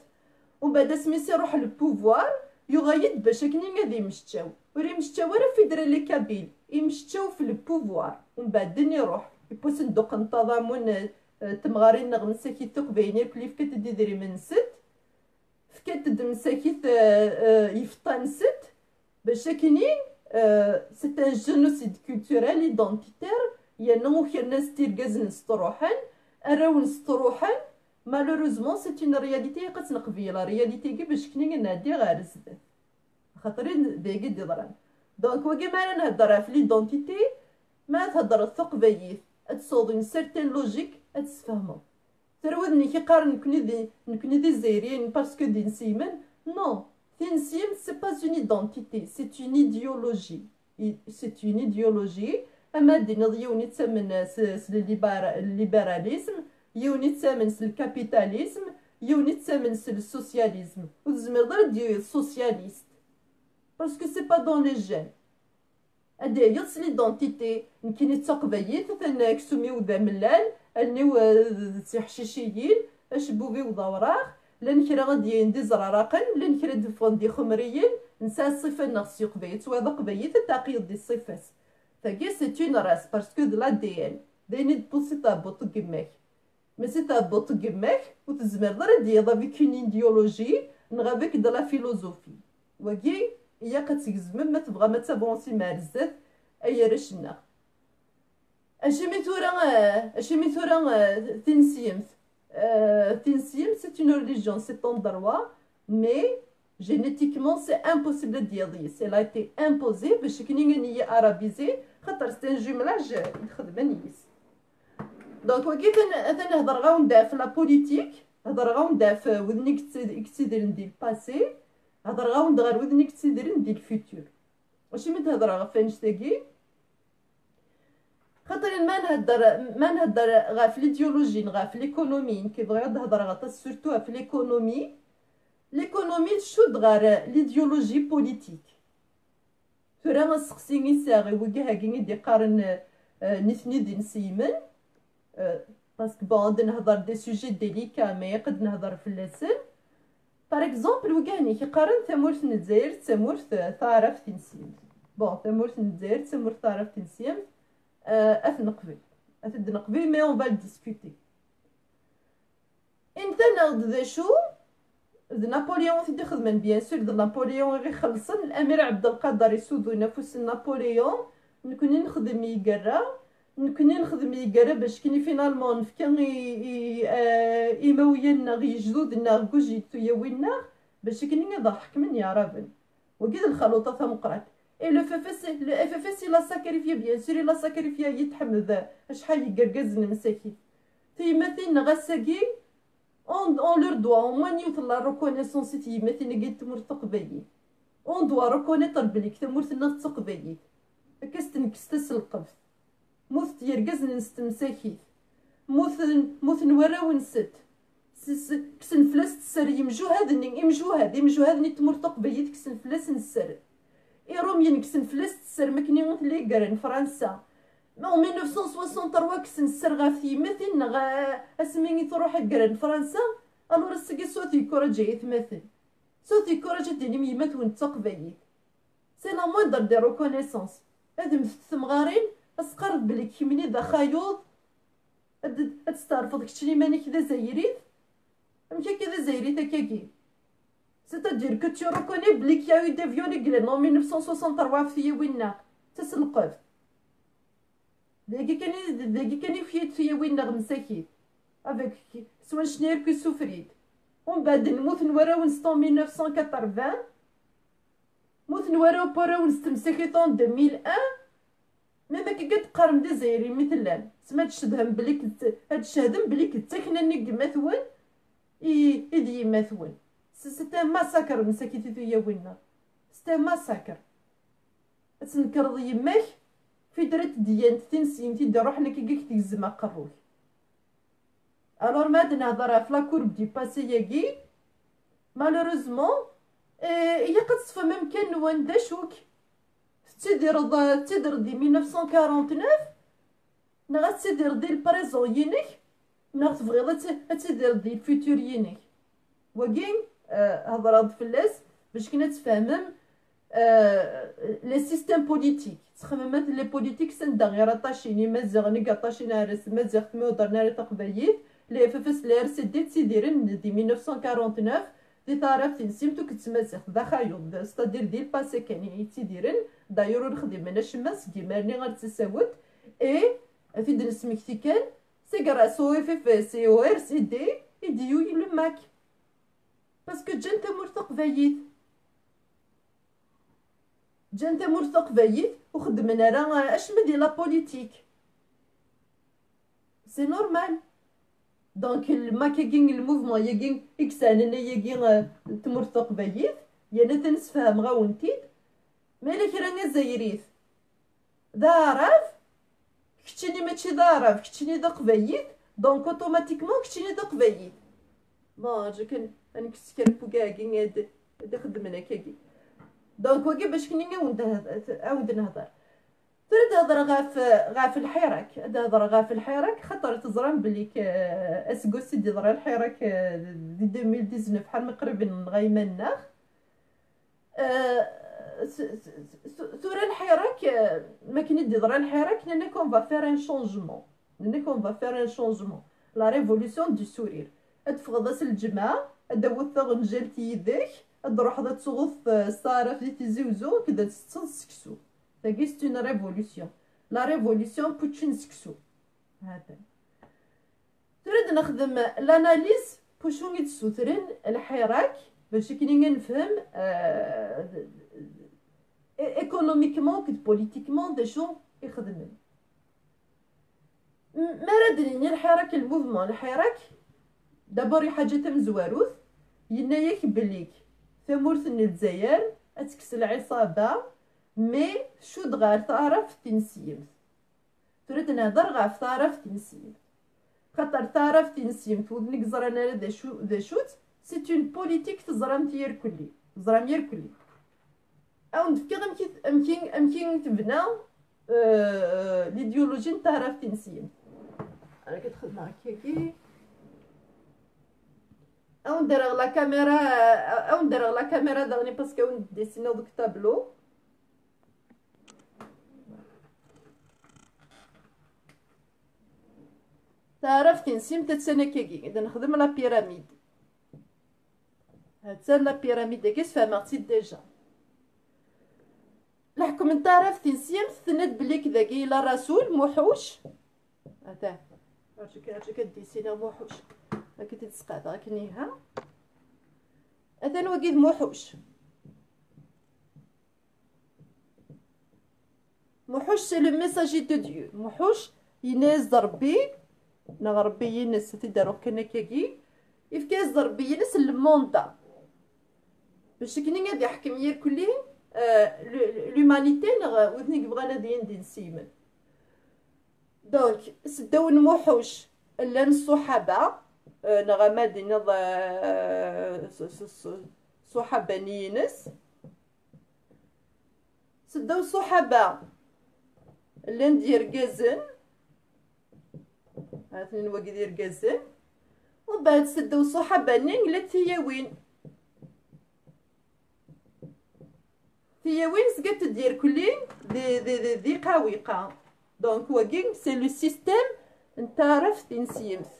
ومن بعد سميتي روح للبوفوار يغيد باش كني غادي يمشتاو وري مشتاو راه فيدرالي كابيل يمشتاو في البوفوار ومن بعد يروح يبوس ندوق التضامن تمغارين نغمساكي تقبيني كلي فكت ديري من ست فكت دمساكي يفطان ست باش كنين سي ان جينوسيد كولتورال ايدونتيتير يانو خير ناس تيركازن سطروحان اراو نسطروحان مالوروزمون سي اون رياليتي قتنقبي لا رياليتي كي باش كني نادي غير الزبد خاطرين ديكي ديضران دونك وكي ما انا نهضر في ليدونتيتي ما تهضر الثقبيت تصوض اون سيرتين لوجيك تسفهمو ترودني كي قارن نكوني دي زيرين باسكو دي نسيمن نو تنسيم سي با اون ايدونتيتي سي اون ايديولوجي سي اون ايديولوجي اما دي نضيوني تسمن الليبراليزم يوني تسامن الكابيتاليزم يوني تسامن السوسياليزم وتزمر ضر ديال السوسياليست باسكو سي با دون لي جين ادي يص ليدونتيتي نكيني تقبيت ثنا كسومي وذا ملال انيو حشيشيين اش بوبي وضوراغ لان كرا غادي ندي زراراقن لان كرا دفون دي خمريين نسى الصفه نغسي قبيت وهذا قبيت التقييد دي الصفات فكي سي اون راس باسكو دو لا دي ان ديني تبوسي طابوط كيماك ماشي تهبط قماك وتزمر ضرا ديال افيك اون ايديولوجي نغابك د لا فيلوزوفي وكي هي كتزمم ما تبغى ما تابونسي مع الزاف اي رشنا اشي ميثورا تنسيمت سي اون ريليجيون سي طون دروا مي جينيتيكمون سي امبوسيبل ديالي سي لا ايتي امبوزي باش كني نيا عربيزي خاطر سي ان جملاج نخدم نيس دونك وكي تنهضر غاوندا في لا بوليتيك هضر غاوندا في ودنيك كتيدير ندير الباسي هضر غاوندا غير ودنيك كتيدير ندير الفيتور واش من تهضر غا فانشتاكي خاطر ما نهضر غا في ليديولوجي غا في ليكونومي كيبغي نهضر غا سورتو في ليكونومي شود غير ليديولوجي بوليتيك فرا غنسقسيني ساغي وكي هاكيني دي قارن نثني دي نسيمن باسكو بون غادي نهضر دي سوجي ديليكا ما يقد نهضر في اللسان باغ اكزومبل وكاني كيقارن ثمورت الجزائر ثمورت تعرف تنسيم بون ثمورت الجزائر ثمورت تعرف تنسيم نقبل مي اون فال ديسكوتي انت ناخد ذا شو نابليون في خدمن بيان سور نابليون غير خلصن الامير عبد القادر يسودو نفس نابليون نكوني نخدم يقرا نكوني نخدم يقرا باش كني فينالمون نفكا إيماويانا غي جدودنا غوجيتو ياوينا باش كني نضحك من يا رابن وكذا الخلوطة ثمقرات اي لو اف اس لا ساكريفيا بيان سور لا ساكريفيا يتحمد شحال يقرقزن مساكين تي مثلا غاساكي اون لور دوا او موان يوصل لا ريكونيسونس تي مثلا قلت تمر تقبيي اون دوا ريكونيتر بليك تمرت الناس تقبيي كستس القبث موث يرقزن نستمساكي موث نوراو نست كسن فلاس تسر يمجو هذا تمر تقبيي كسن فلاس نسر إيروميين كسن فلاس تسر مكني غوث لي قرن فرنسا من 1963 كسن سر غافي مثل اسميني تروح قرن فرنسا الور السقي صوتي كورجا يتمثل صوتي كورجا ديني ميمات ونتقبيي سي لا موندر دي ريكونيسونس هذا مثل ثمغارين اسقرب بلي كيمني ذا خايوض تسترفض كتشري مانيك ذا زايريت مكا كذا زايريت هكاكي. C'est-à-dire que tu reconnais qu'il y a eu des viols également en 1963 في وينا تسلقف داكي كان يفيد في وينا مساكين افيك سوا شنير كو سوفريت ومن بعد نموت نوراو نستون 1980 موت نوراو براو نستمسكي طون 2001 مي ما كي تقارن دي زايري مثلا سما تشدهم بليك هاد الشهدم بليك تاكنا نيك مثون يدي مثون سيتي ماساكر مساكيتي يا وينا سيتي ماساكر تنكرض يماك في درت ديانت تنسيمتي دا روحنا كي تيزما قروك الور ما نهضر في لاكورب دي باسي ياكي مالوروزمون هي قد تصفى ممكن وان داشوك تدير دي 1949 نغا تدير دي البريزون ينك نغا تبغي تدير دي الفيتور ينك وكين هضرات فلاس باش كنا تفهمم لي سيستيم بوليتيك تخممات لي بوليتيك سندا غير طاشيني مازال نيكا طاشينا عرس مازال تمودر ناري تقبايل لي ففس لي ار سي دي تيديرن دي 1949 دي طرف تنسيمتو كتمازخ دا خايوض ستادير ديال باسي كان تيديرن دايرو نخدم انا شماس كيمارني غير تساوت اي في درس مكتيكان سي غراسو اف سي او ار سي دي يديو لو ماك باسكو جانت مرتق فايت جانت مرتق فايت وخدمنا راه اش مدي لا بوليتيك سي نورمال دونك الماكاكين الموفمون ياكين اكسان انا ياكين تمرتق فايت يانا تنسفهم غاونتيد مالك راني زايريت دارف كتشيني ماشي دارف كتشيني داق فايت دونك اوتوماتيكمون كتشيني داق فايت بون جو كان انا كسكر فوكاكين هاد خدمنا كاكي دونك واكي باش كني عاود نهضر تريد هضر غا في الحراك هضر غا في الحراك خاطر تزرم بليك اسكو سيدي ضرا الحراك دي 2019 بحال مقربين غايمنا ثورة الحراك ما كني دي ضرا الحراك ني كون فا فير ان شونجمون لا ريفولوسيون دو سورير اتفغض الجماعه ادوث نجال تيديك تروح تصغف صارف في تيزوزو كدا تسكسو تاكي سي اون ريفولوسيون لا ريفولوسيون بوتشينسكسو هذا تريد نخدم لاناليز بوشون يتسوترن الحراك باش كي نفهم ايكونوميكمون كد بوليتيكمون دا شو يخدم ما ردني الحراك الموفمون الحراك دابور حاجه مزواروث يناياك بليك ثمورث الجزائر اتكس العصابه مي شو دغار تعرف تنسيم تريد نهضر غا في تعرف تنسيم خاطر تعرف تنسيم ودنك زرانا ذا شوت سي اون بوليتيك تزرام تير كلي زرام ير كلي او نفكر امكن تبنى ليديولوجي تعرف تنسيم انا كتخدم هكاكي او ندير لا كاميرا دغني باسكو نديسينو دوك طابلو تعرف تنسيم تتسنى كيكي اذا نخدم لا بيراميد هاد لا بيراميد كيس فهمتي ديجا الحكم تعرف تنسيم ثنت بليك ذاكي لا رسول موحوش هذا رجيك ديسينا موحوش هاكي تتسقط هاكنيها هذا وكيد موحوش سي لو ميساجي دو ديو موحوش يناز ربي ربي ينس تدارو كنا كاكي يفكاز ربي ينس الموندا باش كني غادي يحكم يير كلي لومانيتي وذني بغانا دي نسيمن دونك سداو الموحوش لان الصحابه نغما دينا صحابه نينس سداو الصحابه لان دير كازن هاتني نواقي دير كازن وبعد سداو الصحابه نين لا تياوين سكات دير كلي دي قاويقه دونك واكين سي لو سيستيم نتعرف تنسيمت.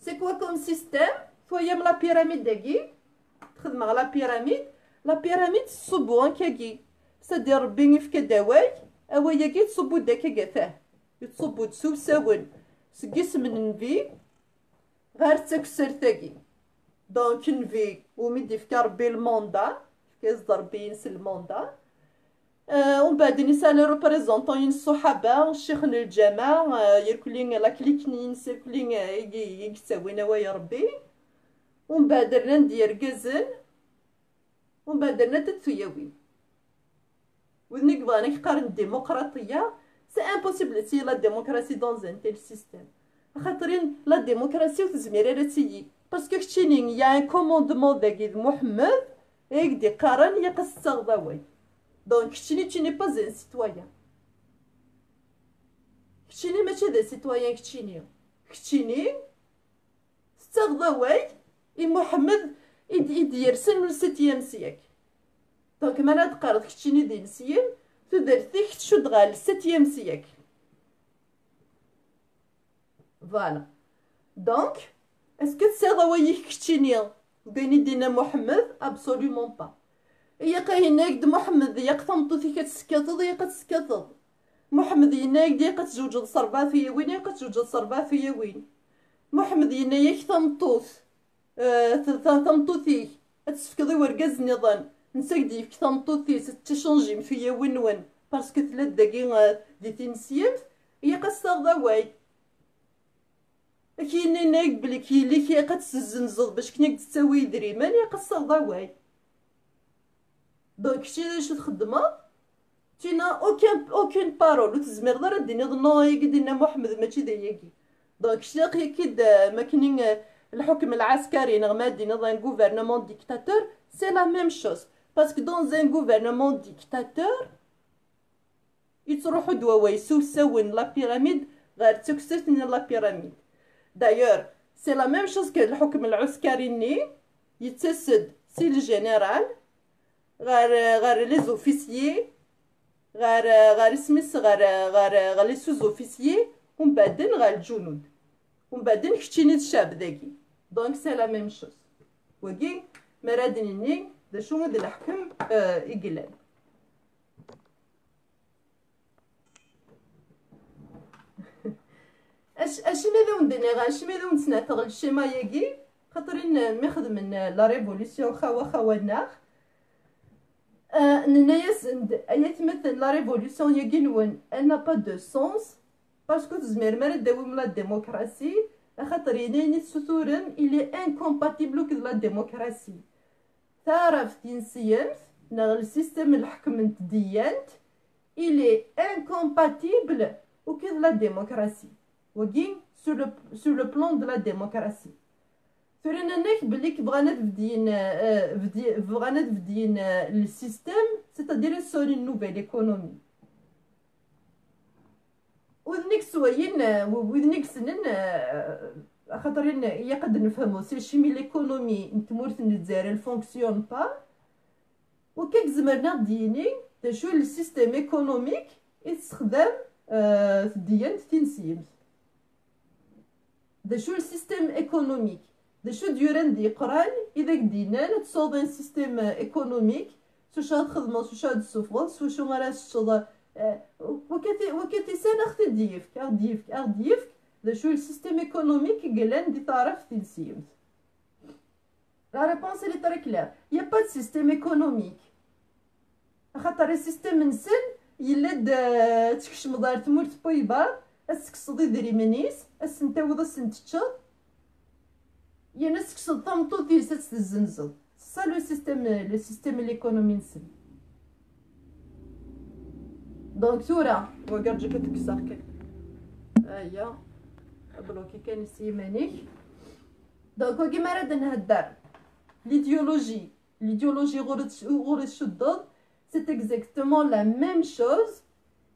سي كوا كوم سيستيم فويام لا بيراميد داكي تخدم على لا بيراميد تصبو هكاكي سادي ربي يفكا دواي اواياكي تصبو داكا كافاه يتصبو تسوب ساون سكيس من نفي غير تكسر تاكي دونك نفي وميدي فكا ربي الموندا فكا ربي ينسى الموندا ومن بعد نسال ريبريزونطون ينسو حبا الشيخ الجامع يركلين لا كليكنين سيركلين يكساوي نوايا ربي ومن بعد رنا ندير كازن ومن بعد رنا تتوياوي وذنك بغا نقارن الديمقراطيه سي امبوسيبل تي لا ديموكراسي دون ان تيل سيستيم خاطرين لا ديموكراسي وتزمير على تيي باسكو كتشيني يا ان كوموندمون داكي محمد يقدي قارن يقص تغضاوي دونك كتشيني تي با ان سيتويان كتشيني ماشي ذا سيتويان كتشيني استغضاوي محمد يرسل من 7 سياك دونك مالا تقارض كتشيني دي نسيم تدرتي كتشد غال 7 سياك فوالا دونك اسكو تساغاوي كتشيني بيني دينا محمد ابسوليومون با هي قايناك د محمد يقطمطو في كتسكاطض هي كتسكاطض محمد يناك دي كتزوج صربا فيا وين كتزوج صربا فيا وين محمد يناك ثمطوث ثمطوثي تسفكضي ورقاز نظام نساك ديك ثمطوثي تشونجي فيا وين باسكو 3 دقائق دي تنسيم هي كتستغضى واي كاين ناك بلي كي اللي كي كتزنزض باش كنيك تساوي دريمان هي كتستغضى واي دونك شتي شو تخدمه تينا اوكين بارول وتزمر دار ديني ظنو يدينا محمد ماشي داياكي دونك شتي كيد ما كاينين الحكم العسكري نغما دينا دان غوفرنمون ديكتاتور سي لا ميم شوز باسكو دون ان غوفرنمون ديكتاتور يتروحوا دواوي سوساون لا بيراميد غير تكسرتني لا بيراميد دايور سي لا ميم شوز كو الحكم العسكري ني يتسد سي الجنرال غير لي زوفيسيي غير سميس غير لي سوز اوفيسيي ومن بعد غير الجنود ومن بعد كتشيني الشعب داكي دونك سي لا ميم شوز وكي مرادني دا شو د الحكم يقلال اش ماذا وندير اش ماذا ونتناثغ الشيما ياكي خاطرين ميخدم لا ريفوليسيون خوانا ننايا ايات مثل لا ريفوليسيون ياكي نون انا با دو سونس باسكو تزمير ما داوي من لا ديموكراسي خاطر ينايا سثورن الي انكومباتيبل كد لا ديموكراسي تعرف تنسيمت نغ السيستم الحكم ديانت الي انكومباتيبل وكد لا ديموكراسي وكي سور لو بلان دو لا ديموكراسي فرينا ناك بلي بغانا تبدين السيستم سيتادير سوري نوفيل ايكونومي وذنيك سوايين وذنيك سنن خاطرين يقد نفهمو سي شيمي ليكونومي نتمورت نتزار الفونكسيون با وكيك زمرنا ديني دا شو السيستم ايكونوميك يستخدم ديان تنسيم دا شو السيستم ايكونوميك دا شو ديوران دي قران اذا دينا تصوب ان سيستم ايكونوميك سو شاد خدمه سو شاد سوفرونس شو غالا شاد وكتي سنه اختي ديفك دا شو السيستم ايكونوميك قلان دي طرف تنسيم لا ريبونس لي تري كلير يا با سيستم ايكونوميك خاطر السيستم نسن يلا تكشم دار تمورت بويبا اسكسضي دريمنيس اسنتاوض اسنتشط يا ناس كسض طمطو تيسات الزنزل سا لو سيستم ليكونومي نسن دونك تورا وكرجي كتكسر كي هيا بلوكي كان يسيمانيك دونك كيما راه نهدر ليديولوجي غور الشدود c'est exactement la même chose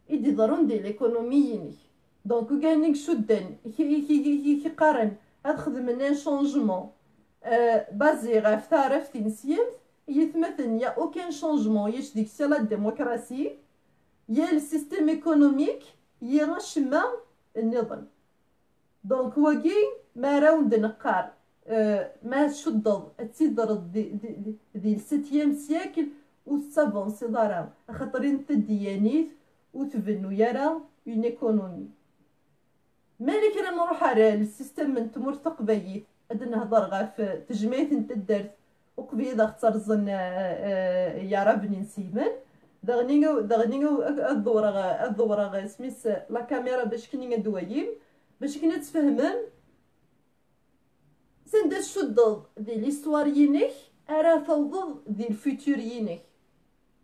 يديرون دي ليكونوميين دونك كاينك شدن يقارن تخدم لنا شونجمون بازي غاف تعرف تنسيم يتمثل يا اوكان شونجمون ياش ديك سي لا ديموكراسي يا السيستم ايكونوميك يا شما النظام. دونك واقي ما راوند نقار ما شدض تيدر دي الستيام سياكل وتسافونسي دارا خاطرين تديانيت وتبنو يرى اون ايكونومي. مالك انا نروح على السيستم من تمر تقبيت اد نهضر غا في تجميت نتا الدرت وقبيضه اخترزن يا ربني نسيمن دغنيغو الدورة سميس لا كاميرا باش كني ندويم باش كنا تفهمن سند شدض دي ليستوار ينك ارا توضض دي الفيتور ينك.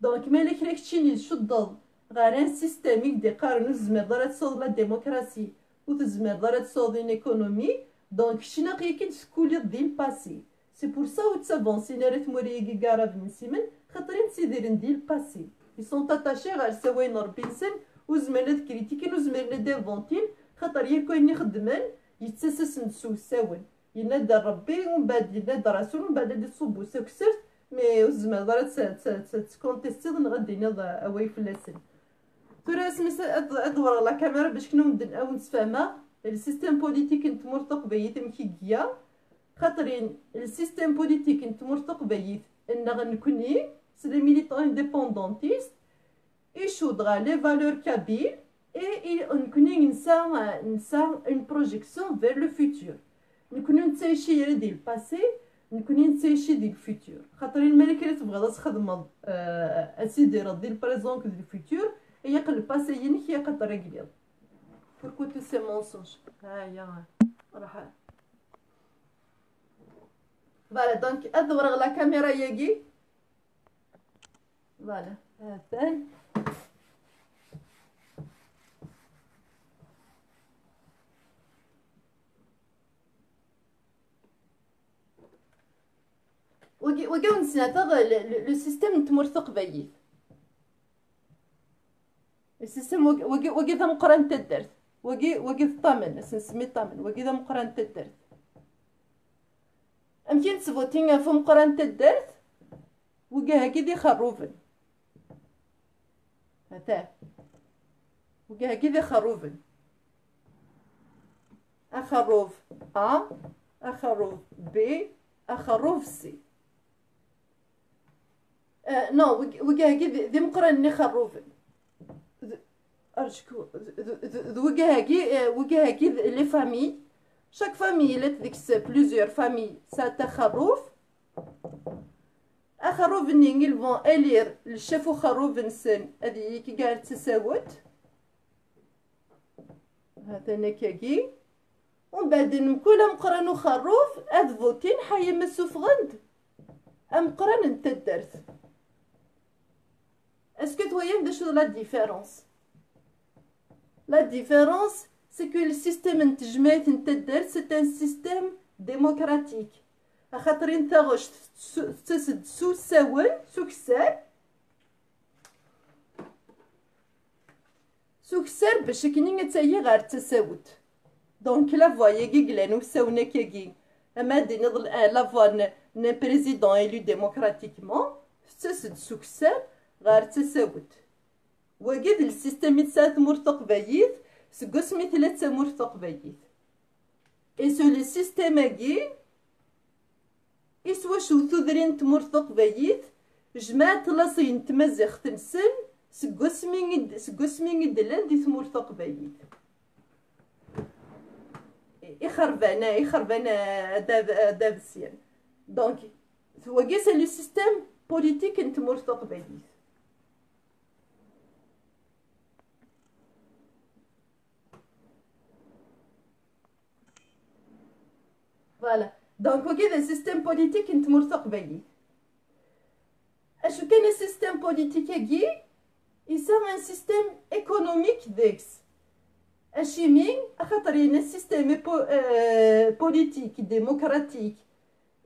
دونك مالك راك تشيني شدض غاران سيستيميك دي قارن زمر دارا تصوض لا ديموكراسي وتزمر دارا تصوض اون ايكونومي. دونك شنا قيكين تسكولي دي الباسي سي بور سا و تسافونسي نارت موريكي كارا بنسيمن خاطرين تسيديرن دي الباسي ils sont attachés غير سواين ربي نسن وزمرنا كريتيكين وزمرنا ديفونتين خاطر يكون يخدمن يتسسس نسو ساون ينادى ربي ومن بعد ينادى رسول ومن بعد يصوبو سكسرت مي وزمر دارا تكونتيستي غادي نضا اواي فلاسن ترى سميت ادور لا كاميرا باش كنا او نتفاهما السيستم بوليتيك انت مرتق بيت مكيكيا خاطرين السيستم بوليتيك انت مرتق بيت ان غنكوني سي لي ميليتون انديبوندونتيست يشود غا لي فالور كابيل اي نكوني نسا اون بروجيكسيون فير لو فيتور نكوني نتسايشي ديال الباسي نكوني نتسايشي ديال الفيتور خاطرين الملكه اللي تبغى تخدم اسيدي راه ديال البريزون ديال الفيتور هي قل الباسي ينك هي قد رجليض pourquoi tous ces mensonges هيا راح فوالا. دونك ادور لا كاميرا ياكي فوالا هذا وكاو نسينا لو سيستيم تمرثق بيت السيستم وكي ذا مقران تدرت وكي الطامن نسمي الطامن وكي ذا مقران تدرت امكن تفوتين في مقران تدرت وكي هكي ذي خروفن هتا وكي هكي ذي خروفن اخروف اخروف بي اخروف سي نو وكي هكي ذي مقران ني خروفن ارجكو وكاهاكي لي فامي شاك فامي لا تديكس بليزيور فامي سا تخروف اخروف ني ils vont élire الشيف خروف نسن هادي كي قال تساوت هذا نكاكي ومن بعد كل مقرن خروف ادفوتين حي مسوفغند مقرن انت درت اسكو تويم داش لا ديفيرونس. La différence, c'est que le système نتجمعت نتا دارت c'est un système démocratique. خاطر انت غاش تسد سو ساون سوكسار باش كني نتايا غير تساوت. دونك لا فوا ياكي كلانو ساونا كاكي اما دي نضل لا فوا ن بريزيدون ايلو ديموكراتيكمون تسد سوكسار غير تساوت. وقد السيستم يتسات مرتق بايت سقسمي ثلاثة مرتق بايت إسو السيستم أجي إسوا شو ثذرين تمرتق بايت جماعة لاصين تمزخ تنسن سقسمي دلان دي تمرتق بايت يخربانا داب السيان. دونك وقي سي لو سيستم بوليتيك انت مرتق بايت. فوالا دونك وكذا السيستم بوليتيك انت مرتق بيت. اشو كان السيستم بوليتيك كي يسمى سيستم ايكونوميك ديكس اشيمين خاطرين السيستم بوليتيك ديموكراتيك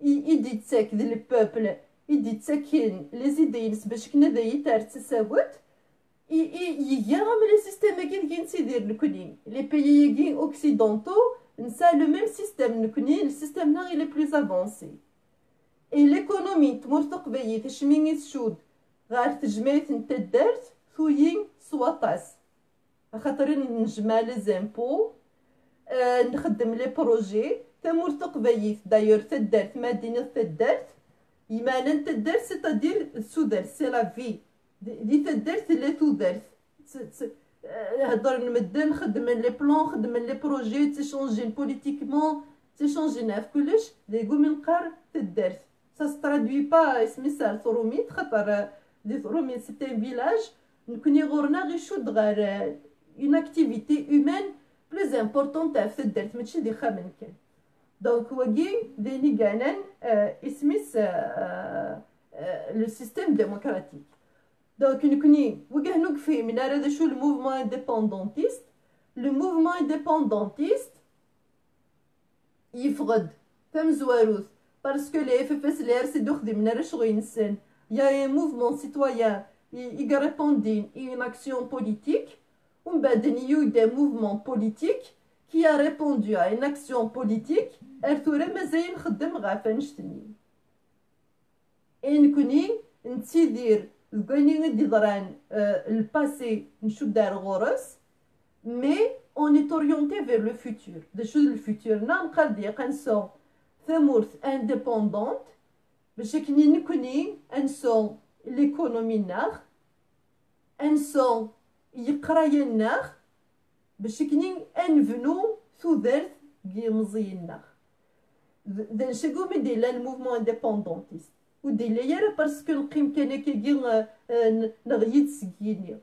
يدي تساك ديال البوبل يدي تساكين لي زيدينس باش كنا داي تار تساوت يجي من السيستم كي نسيدير لكلين لي بيي كي اوكسيدونتو نسا لو ميم سيستم نكوني السيستم نا il est plus avancé et l'économie تمرتق بيت شمين تشود غير تجمعت نتا دارت ثوين سواطاس خاطرين نجمع لي زامبو نخدم لي بروجي تمور تقبيث داير تدرت مدينة تدرت يمانا تدرت سيتادير سودرت سي لا في دي تدرت اللي تودرت هضر نمدن خدم لي بلون خدم لي بروجي تيشونجين بوليتيكمون تيشونجينا في كلش ديقو من قار تدرت سا سترادوي با سميتها ثروميت خاطر دي ثروميت سيتي ان فيلاج نكوني غورنا غي شود غير اون اكتيفيتي هومان بلوز امبورطونت في تدرت ماشي دي خامن كان دونك وكي ديني كانان اسميس لو سيستيم ديموكراتيك دونك نكوني وكاه نوقفي من هذا شو الموفمون انديبوندونتيست لو موفمون انديبوندونتيست يفقد تم زواروث باسكو لي اف اف اس لي ار سي دو خدمنا راه شغل ينسن يا موفمون سيتويان يغريبوندين اون اكسيون بوليتيك ومن بعد نيو دي موفمون بوليتيك كي a répondu à une action politique ارتورا مازال نخدم غا فنشتني نكوني نتيدير كاني غادي ضران الباسي نشوف دار غورس مي اون ايت اورينتي فير لو فيتور دا شو الفيتور نقدر قنسو ثمورث انديبوندونت باش كني نكوني انسو ليكونومي ناخ انسو يقرايا ناخ باش كني انفنو ثودرت كي مزينا دا نشكو مي دي لا الموفمون انديبوندونتيست ودي لا يرا باسكو نقيم كان كي نغيد سكيني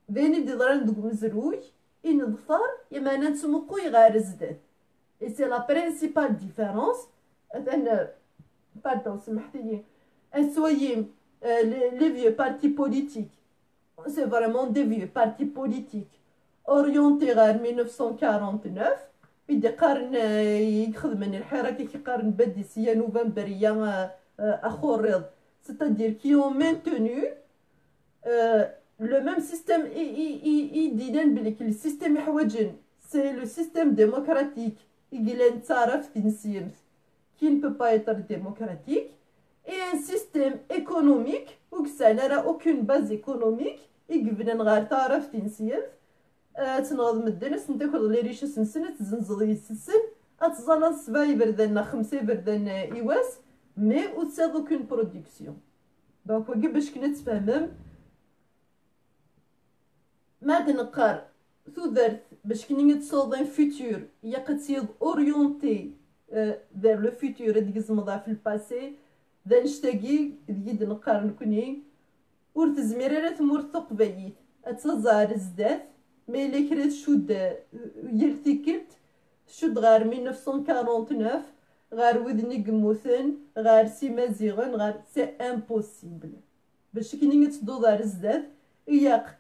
بيني دي ضران دوك مزروي ان ظفار يما انا نسمقوي غير زداد اي سي لا برينسيبال ديفيرونس انا باردون سمحتيلي اسويم لي فيو بارتي بوليتيك سي فريمون دي فيو بارتي بوليتيك اورينتي غير 1949 يدي قارن يخدم من الحراك كي قارن بدي سيا نوفمبريه اخو الريض c'est-à-dire qui ont maintenu le même système يدينن بليك السيستم يحوجن سي لو سيستيم ديموكراتيك يقلن تعرف تنسيم qui ne peut pas être démocratique et un système économique où ça n'a aucune base économique يقبلن غير تعرف تنسيم تنظم الدنس نتاكل لي ريش سنسنة تزنزلي السن اتزالا سباي بردنا خمسة بردنا ايواس مي وتساد اوكون برودكسيون دونك وكي باش كنا تفهمم ما تنقار ثودرت باش كنا تصوض ان فيتور يا قد سيد اورينتي فير لو فيتور ديك زمضا في الباسي ذا نشتاقي ديك نقار نكوني ور تزمير راه تمور تقبيت اتزار زدات مي اللي كريت شود يرتكلت شود غير 1949 غير ودني قموثن غير سي مازيغن غير سي امبوسيبل باش كي تدو دار زداد ياق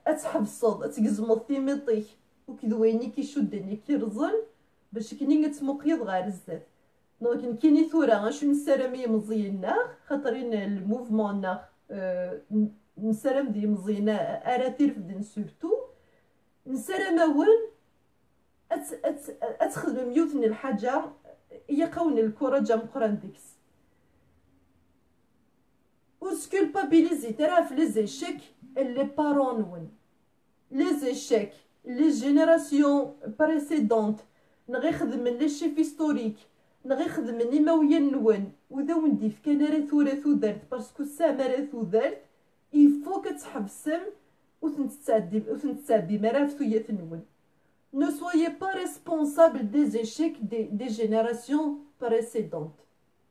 اتحبصد تقزمض تيميطيك وكذويني كيشدني كيرزن باش كي تمقيض غير زداد دونك كيني ثورة شو نسرمي مزينا خاطرين الموفمون ناخ نسرم دي مزينة اراتير في دين سورتو نسرم اول اتخدم ميوتني الحاجة هي قون الكرة جا مقران ديكس وسكولبابيليزي ترى في لي زيشيك اللي بارون ون لي زيشيك لي جينيراسيون بريسيدونت نغي خدم لي شيف هيستوريك نغي خدم نيماويا نون وذا ونديف كان راه ثورة ثودرت باسكو السامة راه ثودرت يفو كتحبسم وتنتسابي مرا في ثوية نون ne soyez pas responsable des échecs des générations précédentes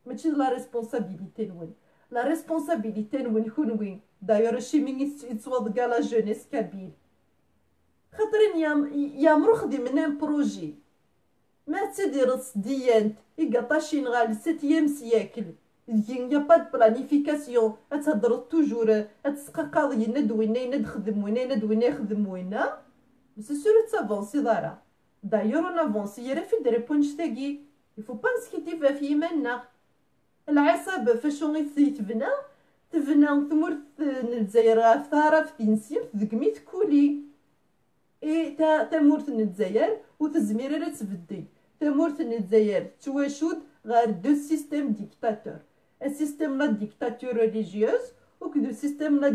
ماشي لا ريسبونسابيليتي نون لا ريسبونسابيليتي نون كونوي داير شي من يتصوض كاع لا جونيس كبير خاطرين يا مرخدي من بروجي ما تدير ديانت يقطاشين غال 7e سياكل يا با دو بلانيفيكاسيون تهضر توجور تسقاقا يند وين يند خدم وين يند وين يخدم وين سي سور تافونسي دارا دايور اون افونسي راه في دري بونش تاكي يفو با نسكيتي في يمنا العصابه فاشو تبنى ثمورت الجزائر في طرف تنسير ذكميت كولي اي تا مورت الجزائر وتزمير راه تبدي تا مورت الجزائر تواشود غير دو سيستيم ديكتاتور السيستيم لا ديكتاتور ريليجيوز وكدو سيستيم لا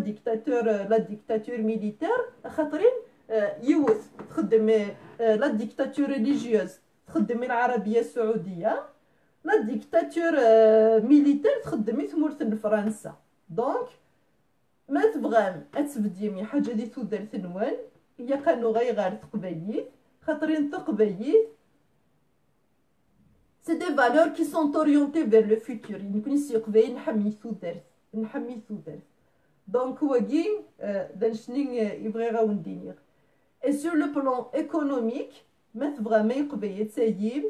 ديكتاتور ميليتير خاطرين يوث تخدم لا ديكتاتور ريليجيوز تخدمي العربيه السعوديه، لا ديكتاتور ميليتير تخدمي تمورت فرنسا. دونك ما تبغام اتبديمي حاجه دي تودر ثنوان هي كانوا غير تقبايل خاطرين تقبايل سي دي فالور كي سون اورينتي فير لو فيتور. يمكن يقبايل نحمي ثودر دونك واكي دانشني يبغي غاون دينير. اي سور لو بلان ايكونوميك ما تبغى ما يقبايل تسايم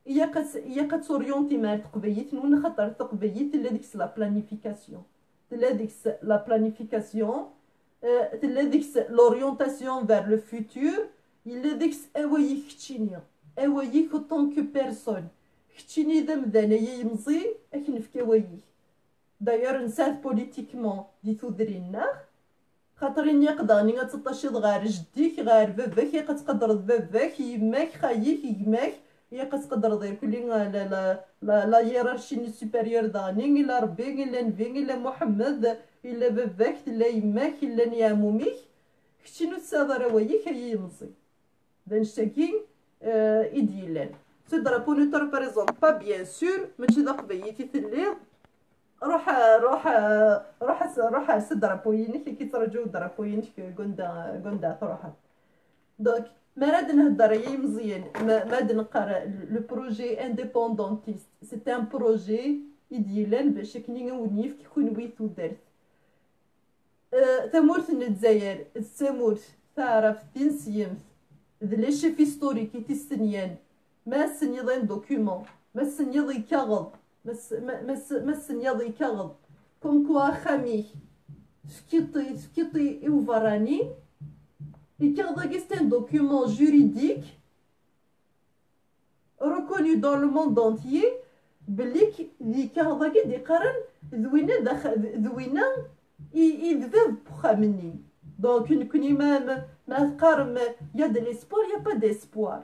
هي كتورينتي مع تقبايل نون خاطر تقبايل تلا ديك لا بلانيفيكاسيون تلا ديك لا بلانيفيكاسيون تلا ديك لورينتاسيون فير لو فيتور إلا ديك أوايك كتشيني أوايك طونك بيرسون كتشيني ذا مدانا يمزي أكن في كوايك. داير نسات بوليتيكمون دي تودرينا خاطرين يقدرني غتطاشيض غير جديك غير باباك يقدر باباك يماك خايك يماك يقدر دير كلي لا هيرارشي سوبيريور داني إلا ربي إلا نبي إلا محمد إلا باباك إلا يماك إلا نياموميك كتشينو تسادر أوايك هي يمزي دانشتاكي إديلان سو درابو نوتر باريزون با بيان سور ماشي دا قبيتي تلي روح سدرابوينك كي ترجو درابوينك كوندا تروح. دونك ما راد نهضر يا مزيان ما نقرا لو بروجي انديبوندونتيست سي ان بروجي إديلان باش كني ونيف كيكون ويتو دارت تمورت الجزائر تمورت تعرف تنسيم ذ لي شيف هيستوريكي تستنيان ما سنيضين دوكيومون ما سنيضي كاغض ما سنيضي كاغض كوم كوا خامي فكيطي إوفراني كاغضا c'est un document juridique reconnu dans le monde entier بليك دي كاغضا دي قرن ذوينا يذبذ بخامني. دونك نكوني ما تقارن يا de l'espoir يا pas d'espoir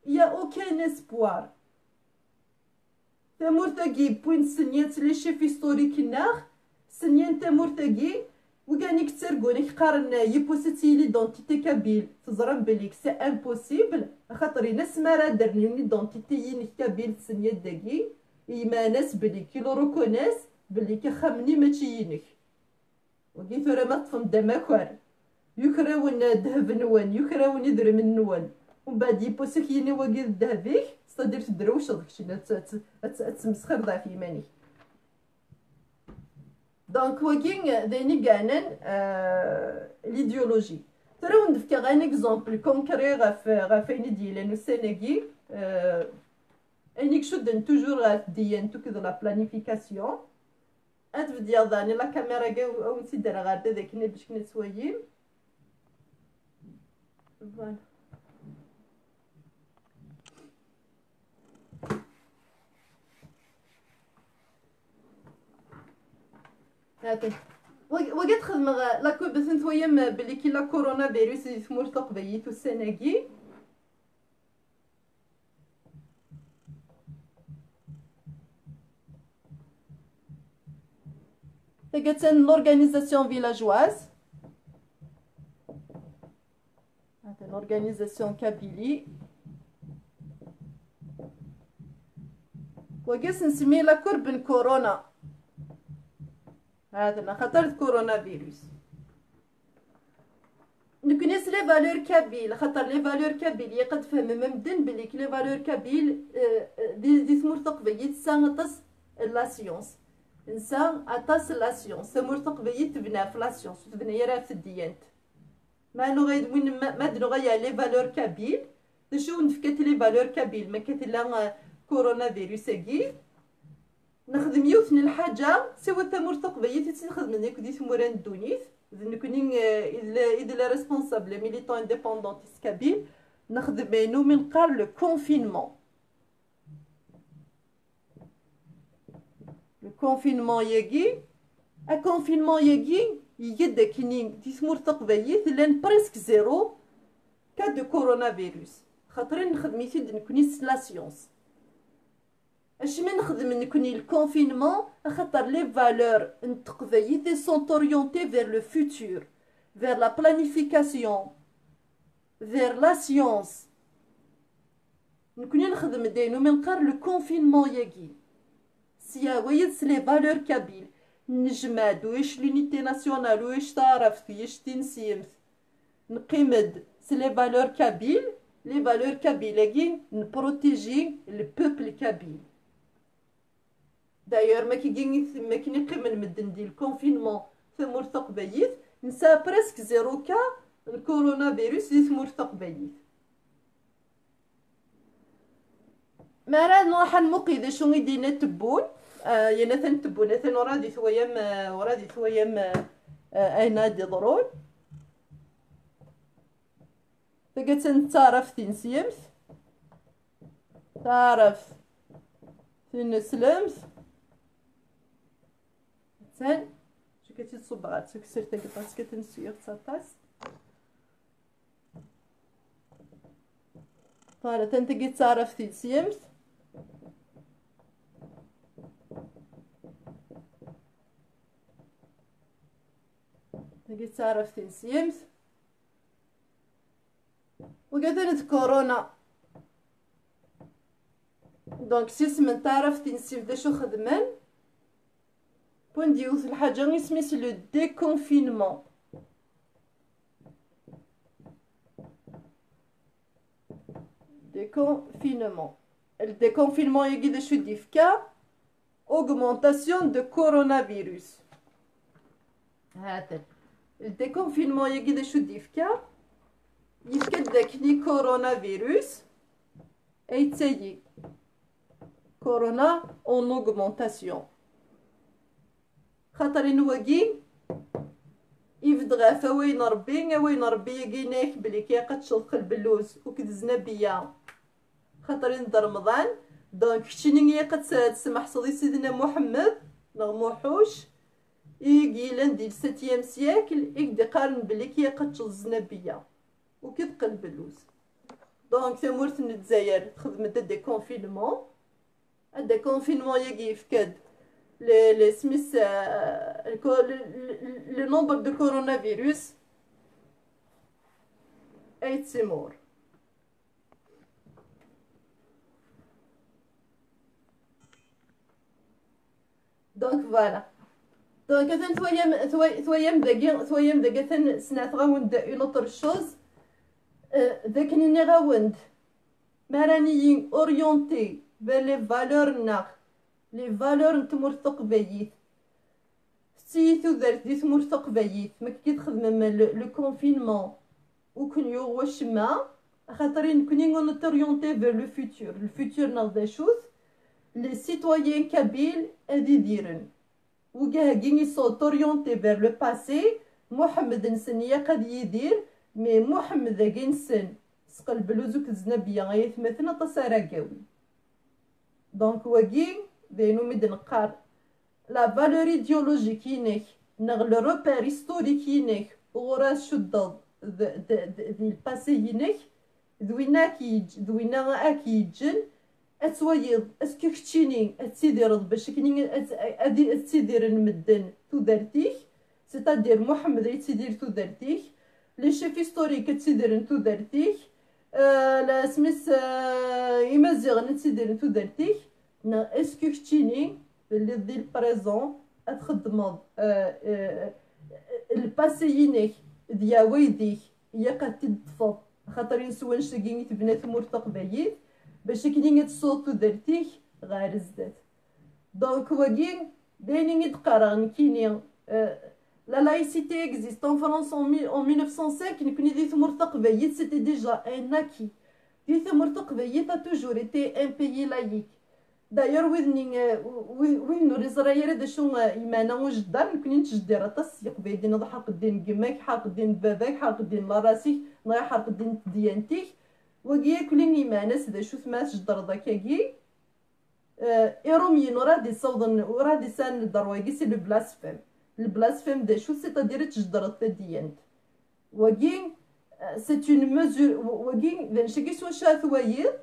يا aucun espoir. تامورتاكي بوين سنيات لي شيف هيستوريك ناغ سنيان تامورتاكي وكاني كترقوني قارن يبوسيتي ليدونتيتي كابيل تزرب بليك سي امبوسيبل خاطر ناس ما راه درني ليدونتيتي كابيل سنيات داكي يما ناس بليك كيلو روكوناس بليك خامني ماشي ينك وكي ثورا ما تفهم دماكوار يكراون دهب نوان يكراون يدرم النوان ومن بعد يبوسك يني واقي الذهبيك صدير تدروش داكشي تمسخر ضعف يماني. دونك واقي دايني كانن ليديولوجي ترى ندفكا غير ان اكزومبل كونكري غافين ديالنا السناكي انيك شدن توجور غاف ديانتو كذا لا بلانيفيكاسيون اتف ديال داني لا كاميرا كاع او نسيدر غادا داك باش كنا سوايين فوالا. هاتي وقت خدمة لاكو بس نتويا بلي كي لا كورونا فيروس يثمر تقبيتو السناكي تاكاتن لورغانيزاسيون فيلاجواز هاتي لورغانيزاسيون كابيلي وقت نسمي لا كوربن كورونا هذا خطر كورونا فيروس نكنس لي فالور كابيل خاطر لي فالور كابيل يقد فهم ممدن بلي لي فالور كابيل دي ثمور تقبيت سانطس لا سيونس انسان اطاس لا سيونس ثمور تقبيت تبنى في لا سيونس تبنى يرا في الديانت ما نغيد وين ما دنغيا لي فالور كابيل شو نفكت لي فالور كابيل ما كتلا كورونا فيروس كي نخدم يوثن الحاجة سوى الثمور تقبيت تخدم منك دي ثموران الدونيث نكوني إذا لا ريسبونسابل ميليتون انديبوندونتيست كابيل نخدم نو من قال لو كونفينمون لو كونفينمون ياكي كونفينمون ياكي يجد كيني دي ثمور تقبيت لان بريسك زيرو كا دو كورونا فيروس خاطرين نخدم يفيد نكوني لا سيونس اش من نخدم نكوني الكونفينمون خاطر لي فالور نتقبيت سون اورينتي فير لو فوتور فير لا بلانيفيكاسيون فير لا سيونس نكوني نخدم داينو من قار لو كونفينمون ياكي سيا ويد سلي فالور كابيل نجماد ويش لونيتي ناسيونال ويش تعرف ويش تنسيمت نقيمد سلي فالور كابيل لي فالور كابيل نبروتيجي البوبل كابيل. دايور ما كي نقيم المدن ديال الكونفينمون ثمور تقبيت نسا بريسك زيرو كا الكورونا فيروس دي ثمور تقبيت. ما راه نروح نمقيد شو يدينا تبون ينثن تبون نثن ورادي ثويام اين دي ضرون فقلت نتعرف تنسيمت تعرف تنسلمت تن شو كتي تصبغات تكسر تقطعت كتنسيق تاطاس طالع تنتقي تعرف تنسيمت تقي تعرف تنسيمت وقالت كورونا دونك سيسمن تعرف تنسيم دا شو خدمان بون ديوث الحاجة اسميس لو ديكونفينمون. ديكونفينمون الديكونفينمون يجي دا شو ديفكا اوغمونتاسيون دو كورونا فيروس. هذا الديكونفينمون يجي دا شو ديفكا يفكد داكني كورونا فيروس اي تسيي كورونا اون اوغمونتاسيون خاطر نواكي يفدغا وين ربي يقيناك بلي كي قد تشلق البلوز وكدزنا بيا خاطر ندر رمضان دونك كشيني قد تسمح صدي سيدنا محمد نغموحوش يجي لندي 7 سياكل يقدي قارن بلي كي قد تشلزنا بيا وكيدق البلوز. دونك ثمورت الجزائر تخدم دي كونفينمون يجي يفكد لي سميس لو نومبر دو كورونا فيروس اي تسمور. دونك فوالا دونك اثن ثويام داكي اثن سنات غاوند اون اوتر شوز ذاك ني غاوند مارانيين اورينتي vers les valeurs ناخ لي فالور نتمر ثقبيت سيتو درت دي تمر ثقبيت ما كي تخدم لو كونفينمون وكن يو وشما خاطرين كوني نتوريونتي فير لو فيتور الفيتور ناض شوز لي سيتويان كابيل ادي ديرن وكاه كيني سو توريونتي فير لو باسي محمد نسنيه قد يدير مي محمد كينسن سقل بلوزك الزنبيه غايث مثلا تصاراكاوي. دونك واكي بينو مدن قار لا فالور ايديولوجيك ينك نغ لو روبير هيستوريك ينك وراس شدد دي الباسي ينك دوينا اكيجن اتويض اسكو كتشيني اتسيدير باش كني ادي اتسيدير المدن تو دارتيك سيتادير محمد يتسيدير تو دارتيك لي شيف هيستوريك تسيدير تو دارتيك لا سميس يمازيغ نتسيدير تو دارتيك نا اسكو كتشيني اللي دي البريزون اتخدم الباسي ينك ديا ويديك يا قد تدفض خاطر نسوان شتاقيني تبنات مرتق بايد باش كني تصوت درتيك غير زدات. دونك واكين داينين يتقارن كيني la laïcité existe en France en 1905 نكوني ديت مرتق بايد c'était déjà un acquis. ديت مرتق بايد a toujours été un pays laïque. داير وين نوري زراير دا شو ايمانا وجدار نكوني نتجدي راه تصيق بايدين نض حق الدين قماك حق الدين باباك حق الدين لراسيك نضيع حق الدين ديانتيك وكي كلين ايماناس دا شو ثما تجدر داكاكي ايروميين ورادي صوضن ورادي سان الدرواكي سي لو بلاسفيم البلاسفيم دا شو سيتادير تجدر الديانت وكي سي اون ميزور وكي دانشكي سوا شاثوايد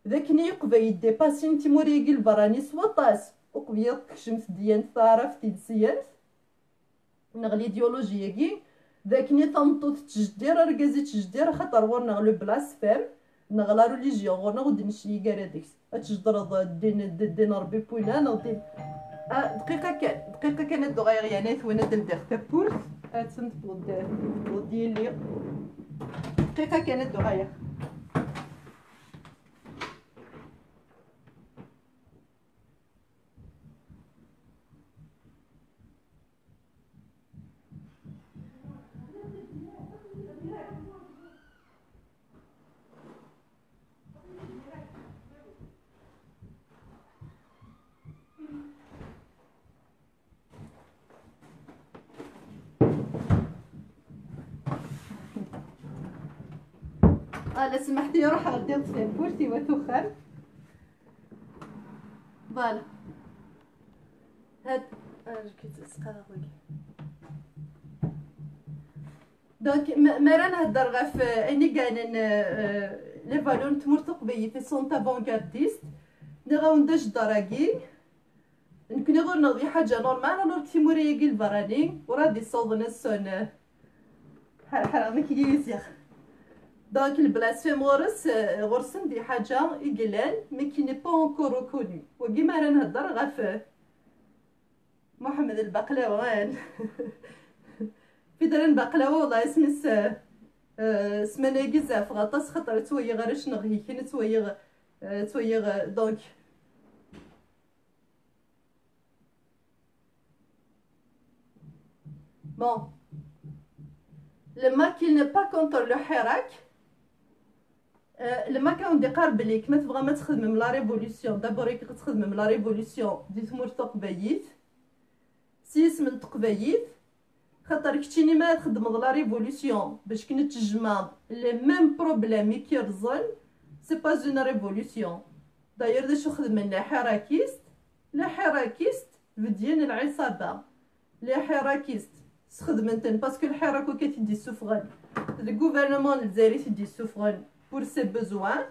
ذاكني يقبل يديباسي تيموريكي البراني سواطاس وقبيض كشمت ديانت تعرف تيدسيانت نغلي ايديولوجياكي ذاكني تمطوط تجدير ركازي تجدير خاطر ورنا لو بلاسفيم نغلا ريليجيون غورنا غودي نشي كارا ديكس اتجدرض دين ربي بوينا نغدي دقيقة كانت دغيا يعني ثوينا دلدغ تابورت اتسنت بود ديالي دقيقة كانت دغيا لا سمحتي روح غدي نطفي بورتي وتوخر فوالا هاد كي تسقى خويا دونك ما راه نهضر غير في اني كاين لي فالور تمرتق بي في سون افونغارديست ني غاونداش دراكي نكون غير نضي حاجه نورمال نور تيموري كي البراني ورا دي صوضنا السون حرام كيزيخ دونك البلاسفيم غرسن دي حاجه يقلان مي كي ني با اونكور ريكوني وكيما راه نهضر غير في محمد البقلاوان في درن بقلاوه والله اسمس سمانا بزاف غطاس خاطر تويا غير شنو هي كاين تويا دونك بون لما كي ني با كونتر لو حراك لما كان دي قارب ليك ما تبغى ما تخدم لا ريفولوسيون دابور كي تخدم لا ريفولوسيون دي ثمور تقبايت سيس من تقبايت خاطر كتيني ما تخدم لا ريفولوسيون باش كي نتجمع لي ميم بروبليم كيرزل سي با اون ريفولوسيون داير دا شو خدم لي حراكيست لي حراكيست بديان العصابه لي حراكيست خدمتن باسكو الحراك كتدي سوفغان لو غوفرنمون الجزائري تدي سوفغان pour ses besoins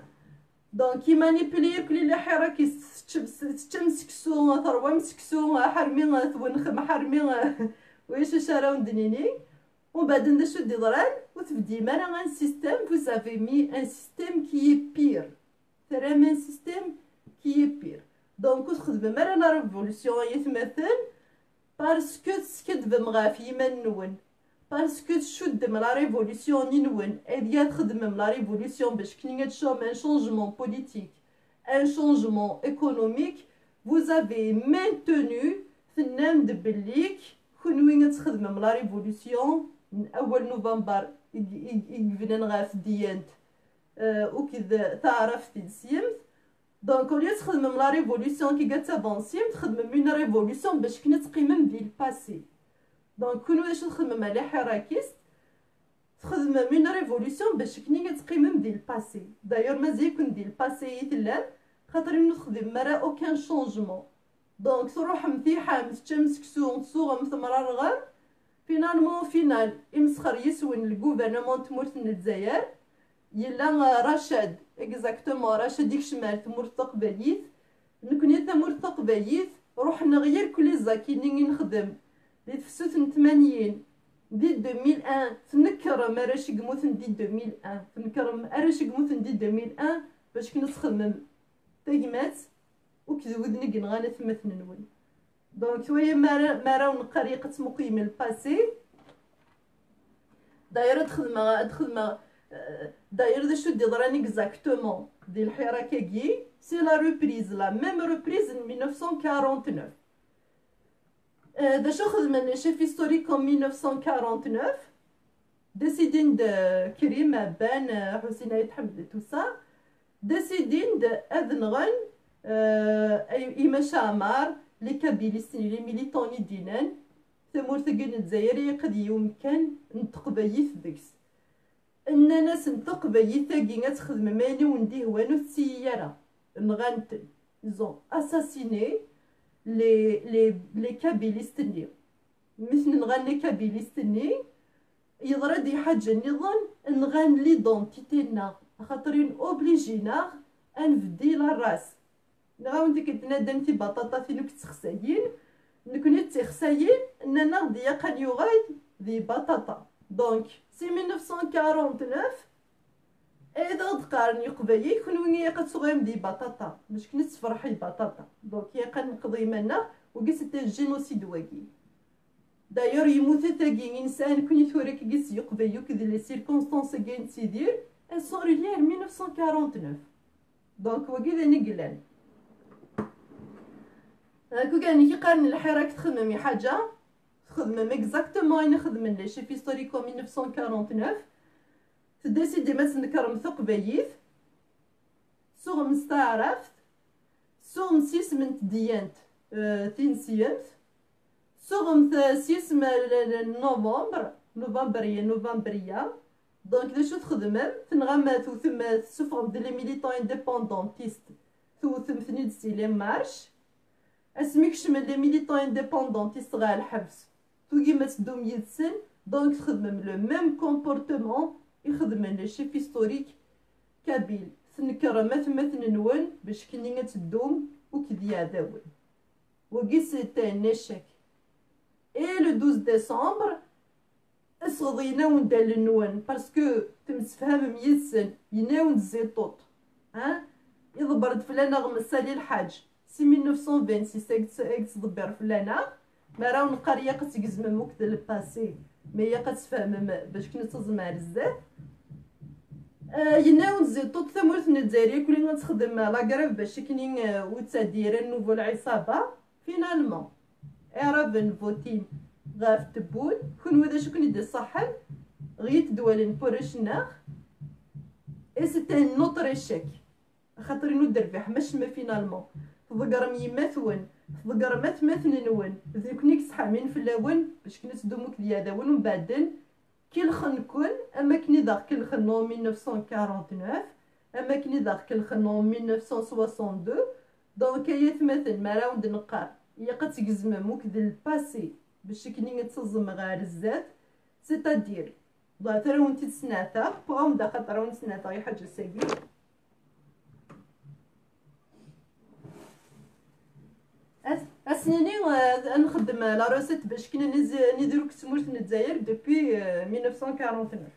donc il manipule كل اللي حراك تمسكسو ثروه مسكسو حرمي ثون حرمي ويش شراو دنيني ومن بعد ندشو دي ضران وتبدي مالا ان سيستيم vous avez mis un système qui est pire vraiment un système qui est pire donc تخدم مالا لا ريفولوسيون يتمثل باسكو تسكد مغاف يمن نون باسكو تشد من لا ريفولوسيون نون ايديا تخدم من لا ريفولوسيون باش كي تشوم ان شونجمون بوليتيك ان شونجمون ايكونوميك vous avez maintenu فنان دبليك كونوين تخدم من لا ريفولوسيون من اول نوفمبر يقفلن غاف ديانت وكذا تعرف تنسيمت دونك وليا تخدم من لا ريفولوسيون كي قالت افونسيم تخدم من ريفولوسيون باش كنا تقيمم ديال الباسي دونك كون واش تخدم مع لي حراكيست تخدم من ريفولوسيون باش كنا تقيمم ديال الباسي داير مازال يكون ديال الباسي يتلان خاطر نخدم مرا اوكان شونجمون دونك تروح متيحه متشمس كسو تصوغ مثمر الغر فينال يمسخر يسون الغوفرنمون تمورت الجزائر يلا رشاد اكزاكتومون رشاد ديك شمال تمورت تقبليت نكون تمورت تقبليت روح نغير كل زاكيني نخدم دي تفسوت 80 دي 2001 تنكر مراش قموت دي 2001 تنكر مراش قموت دي 2001 باش كي نخدم تاكمات وكذودني كنغانا ثمثن نون دونك شويه ما راون قريقه مقيم الباسي دايره تخدم داير دا شو دي ضراني اكزاكتومون دي الحراكه كي سي لا ريبريز لا ميم ريبريز 1949 دا شو خدم لي شيف هيستوريك ان 1949 ديسيدين د كريم بان حسين عيد حمد تو سا ديسيدين د اذنغن ايما شامار لي كابيليستين لي ميليتوني دينان ثمور ثقين الجزائري قد يمكن نتقبيث ديكس ان ناس نتقبيثا كي تخدم ماني ونديه وانو السياره نغانت زون اساسيني لي كابيليستني مثل نغان لي كابيليستني يضرا دي حاجه نظن نغان ليدونتيتينا خاطرين اوبليجينا انفدي لا راس نغاون كتنادم تي بطاطا فينو كتخسايين نكون تخسايين اننا غديا قال يغاد دي بطاطا دونك سي 1949 اذا تقارني قبايل كنوني قد صغيم دي بطاطا باش كنت تفرحي بطاطا دونك يا قنقضي منا وقيس الجينوسيد واقي دايور يموت تاقي انسان كون يثوريك قيس يقبايو كذا لي سيركونستانس كاين تيدير elles sont reliées à 1949 دونك واقي ذا نقلان كو كان كيقارن الحراك تخدمي حاجه تخدم اكزاكتومون انا خدم لي شيف هيستوريكو 1949 تديسيدي ما تنكرم ثق بيث سوغ مستعرفت سوغ مسيس من تديانت تنسيانت سوغ مسيس نوفمبريا دونك دا شو تخدمم تنغمات وثم سوفر دي لي ميليتون انديبوندونتيست ثم ثنيد سي مارش اسميكش من لي ميليتون انديبوندونتيست غا الحبس تو كيما تدوم يدسن دونك تخدمم لو ميم كومبورتمون يخدمن لي شيف هيستوريك كابيل تنكر مثل نون باش كني تدوم وكذيا داول وكي سيتي نيشيك اي لو 12 ديسمبر اسغضينا وندال النون باسكو تمتفهم ميسن يناون الزيطوط ها يضبرد فلانا غمسالي الحاج سي 1926 اكس ضبر فلانا ما راون قريه قتقزم موكد الباسي مي قتفهم باش كنت تزمع بزاف يناون زيطوط ثمورت الجزائريه كلين غتخدم لاكراف باش كنين وتدير النوفو العصابه فينالمون اعرف فوتين غاف تبون كون ودا شكون يدي صحن غيت دوالين بورشناخ اي سيتي نوتر ايشيك خاطر نودر ربح ماش ما فينالمون تذكر ميماثون تذكر مثمثن نون ذيك صحامين في اللون باش كنت دومك ديال ون ومن بعدين كي الخنكون اما كني داك كي الخنو 1949 اما كني داك كي الخنو 1962 دونك هي تمثل ما راوند نقار هي قد تقزم موك ديال الباسي باش كني تزم غير الزاد سيتادير ضا تراون تسناتا بوغ دا خاطر راون سناتا هي حاجه ساكي اسناني نخدم لا روسيت باش كنا نديرو كسمورت الجزائر دوبي 1949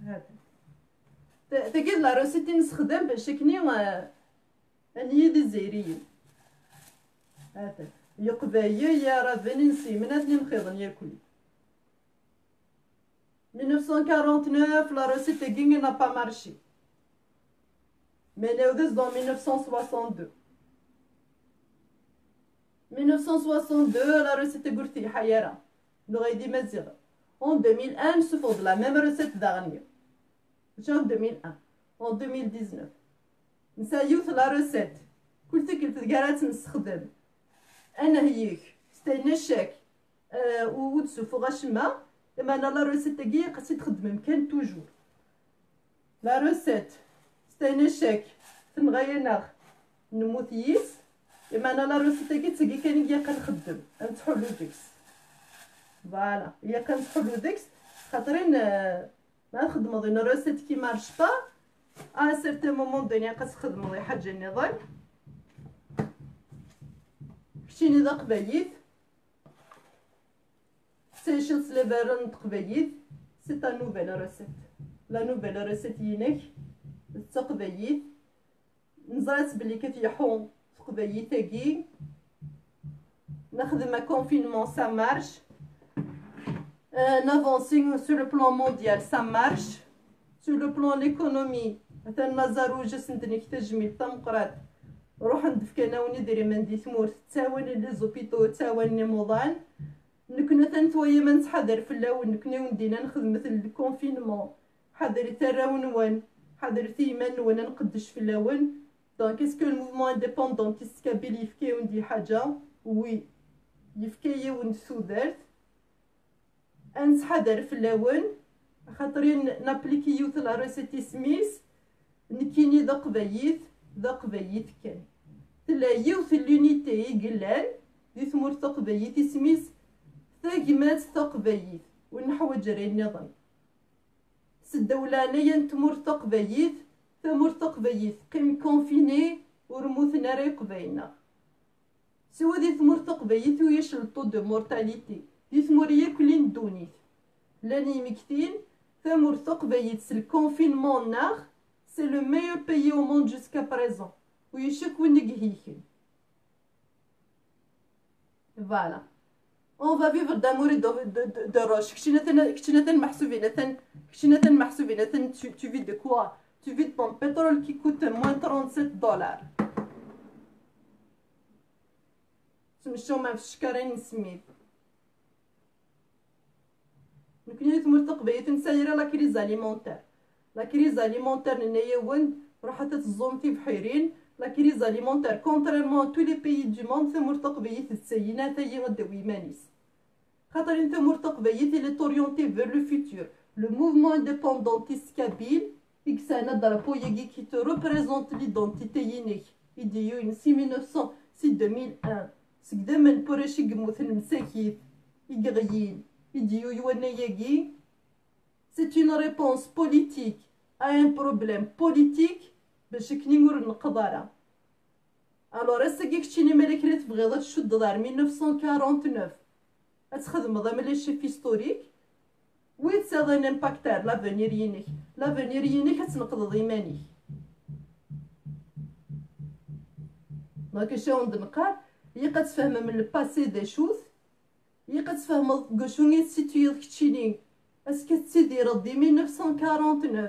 هذا تاكيد لا روسيت نستخدم باش كني اني دي زيريين هذا يقبايا يا رافني نسي مناتني مخيضن ياكل 1949 لا روسيت كينغ نا با مارشي مي ناودز دون 1962 1962 la recette est gourti hayara n'aurait dit mazir en 2001 se font de la même recette dernière en 2001 en 2019 نسايوث la recette كل تكل تقالات نستخدم انا هيك ستينا الشاك وتسوفو غاشما اما انا لا recette تاعي قصي تخدم مكان توجور la recette ستينا الشاك تنغيناغ نموثيس اما انا لا روسيتاكي تسقي كان هي كنخدم نتحلو ديكس فوالا هي كنتحلو ديكس خاطرين ما نخدمو دينا روسيت كي مارش با ا سيرتي مومون دوني كتخدمو دي حاجه النظام كشيني دا قبايت سيشلت لي بارون قبايت سي تا نوفيل روسيت لا نوفيل روسيت ينك تقبايت نزرات بلي كتيحون قبايتاكي نخدم كونفينمون سا مارش نافونسي سو لو بلان مونديال سا مارش سو لو بلان ليكونومي مثلا نزاروج سندني تجميل تمقرات روح ندفك انا ونديري مندي ثمور تاواني لي زوبيتو تاواني موضان نكون تنتويا ما نتحضر في اللون نكون وندينا نخدم مثل الكونفينمون حضري تراون حضري ثيمان وانا نقدش في اللون دونك اسكو الموفمون انديبوندونتيست كابيل يفكيو ندي حاجه وي يفكيو ندسودرت انتحضر في اللون خاطرين نابليكي يوث لا روسيتي سميس نكيني ذا قبايت كان تلا يوث لونيتي يقلان دي ثمور ثقبايت سميس ثاقمات ثقبايت ونحوج ري النظام سدولانيا تمور ثقبايت ثمور ثقبايت قيم كونفيني ورموثنا ريق بينا سوا دي ثمور ثقبايت ويشلطو دو مورتاليتي دي ثمور ياكلين دونيت لاني مكتين ثمور ثقبيت سي الكونفينمون ناغ سي لو ميور بيي او موند جوسكا بريزون ويشك ونقهيكن. فوالا on va vivre d'amour et de roche. Tu vis de quoi? Tu vis de ton pétrole qui coûte moins 37 dollars. تمشيو ما في الشكارين سميت. نكوني تمرتق بيا تنسايرة لا كريز اليمونتير. لا كريز اليمونتير ننايا وين راح تتزومتي بحيرين. لا كريز اليمونتير كونتريرمون تو لي بيي دو موند تمرتق بيا تتسينا تاهي غدوي مانيس. خاطر انت مرتق بيا تي توريونتي فير لو فيتور. لو موفمون انديبوندونتيست كابيل إكسانا درابو يجي كي تو ريبريزونت ليدونتيتي ينيك. يديو إن 1900 سي 2001. سكداما بوراش يقموث المساكيت يقغيين يديو يوانا ياكي. سي اون ريبونس بوليتيك ا ان بروبليم بوليتيك باش كنيمور نقدرها. الوغ اساكي كتشيني مالك راه تبغيض تشد دار 1949 اتخدم ضمن لي شيف هيستوريك ويت سا ان امباكتار لافونير ينيك. لافونير ينيك تنقض ايمانيك. دونك شنو ندنقار هي قتفهم من الباسي دي شوز هي قتفهم كوشوني سيتويض كتشيني اسكو تسيدي ردي 1949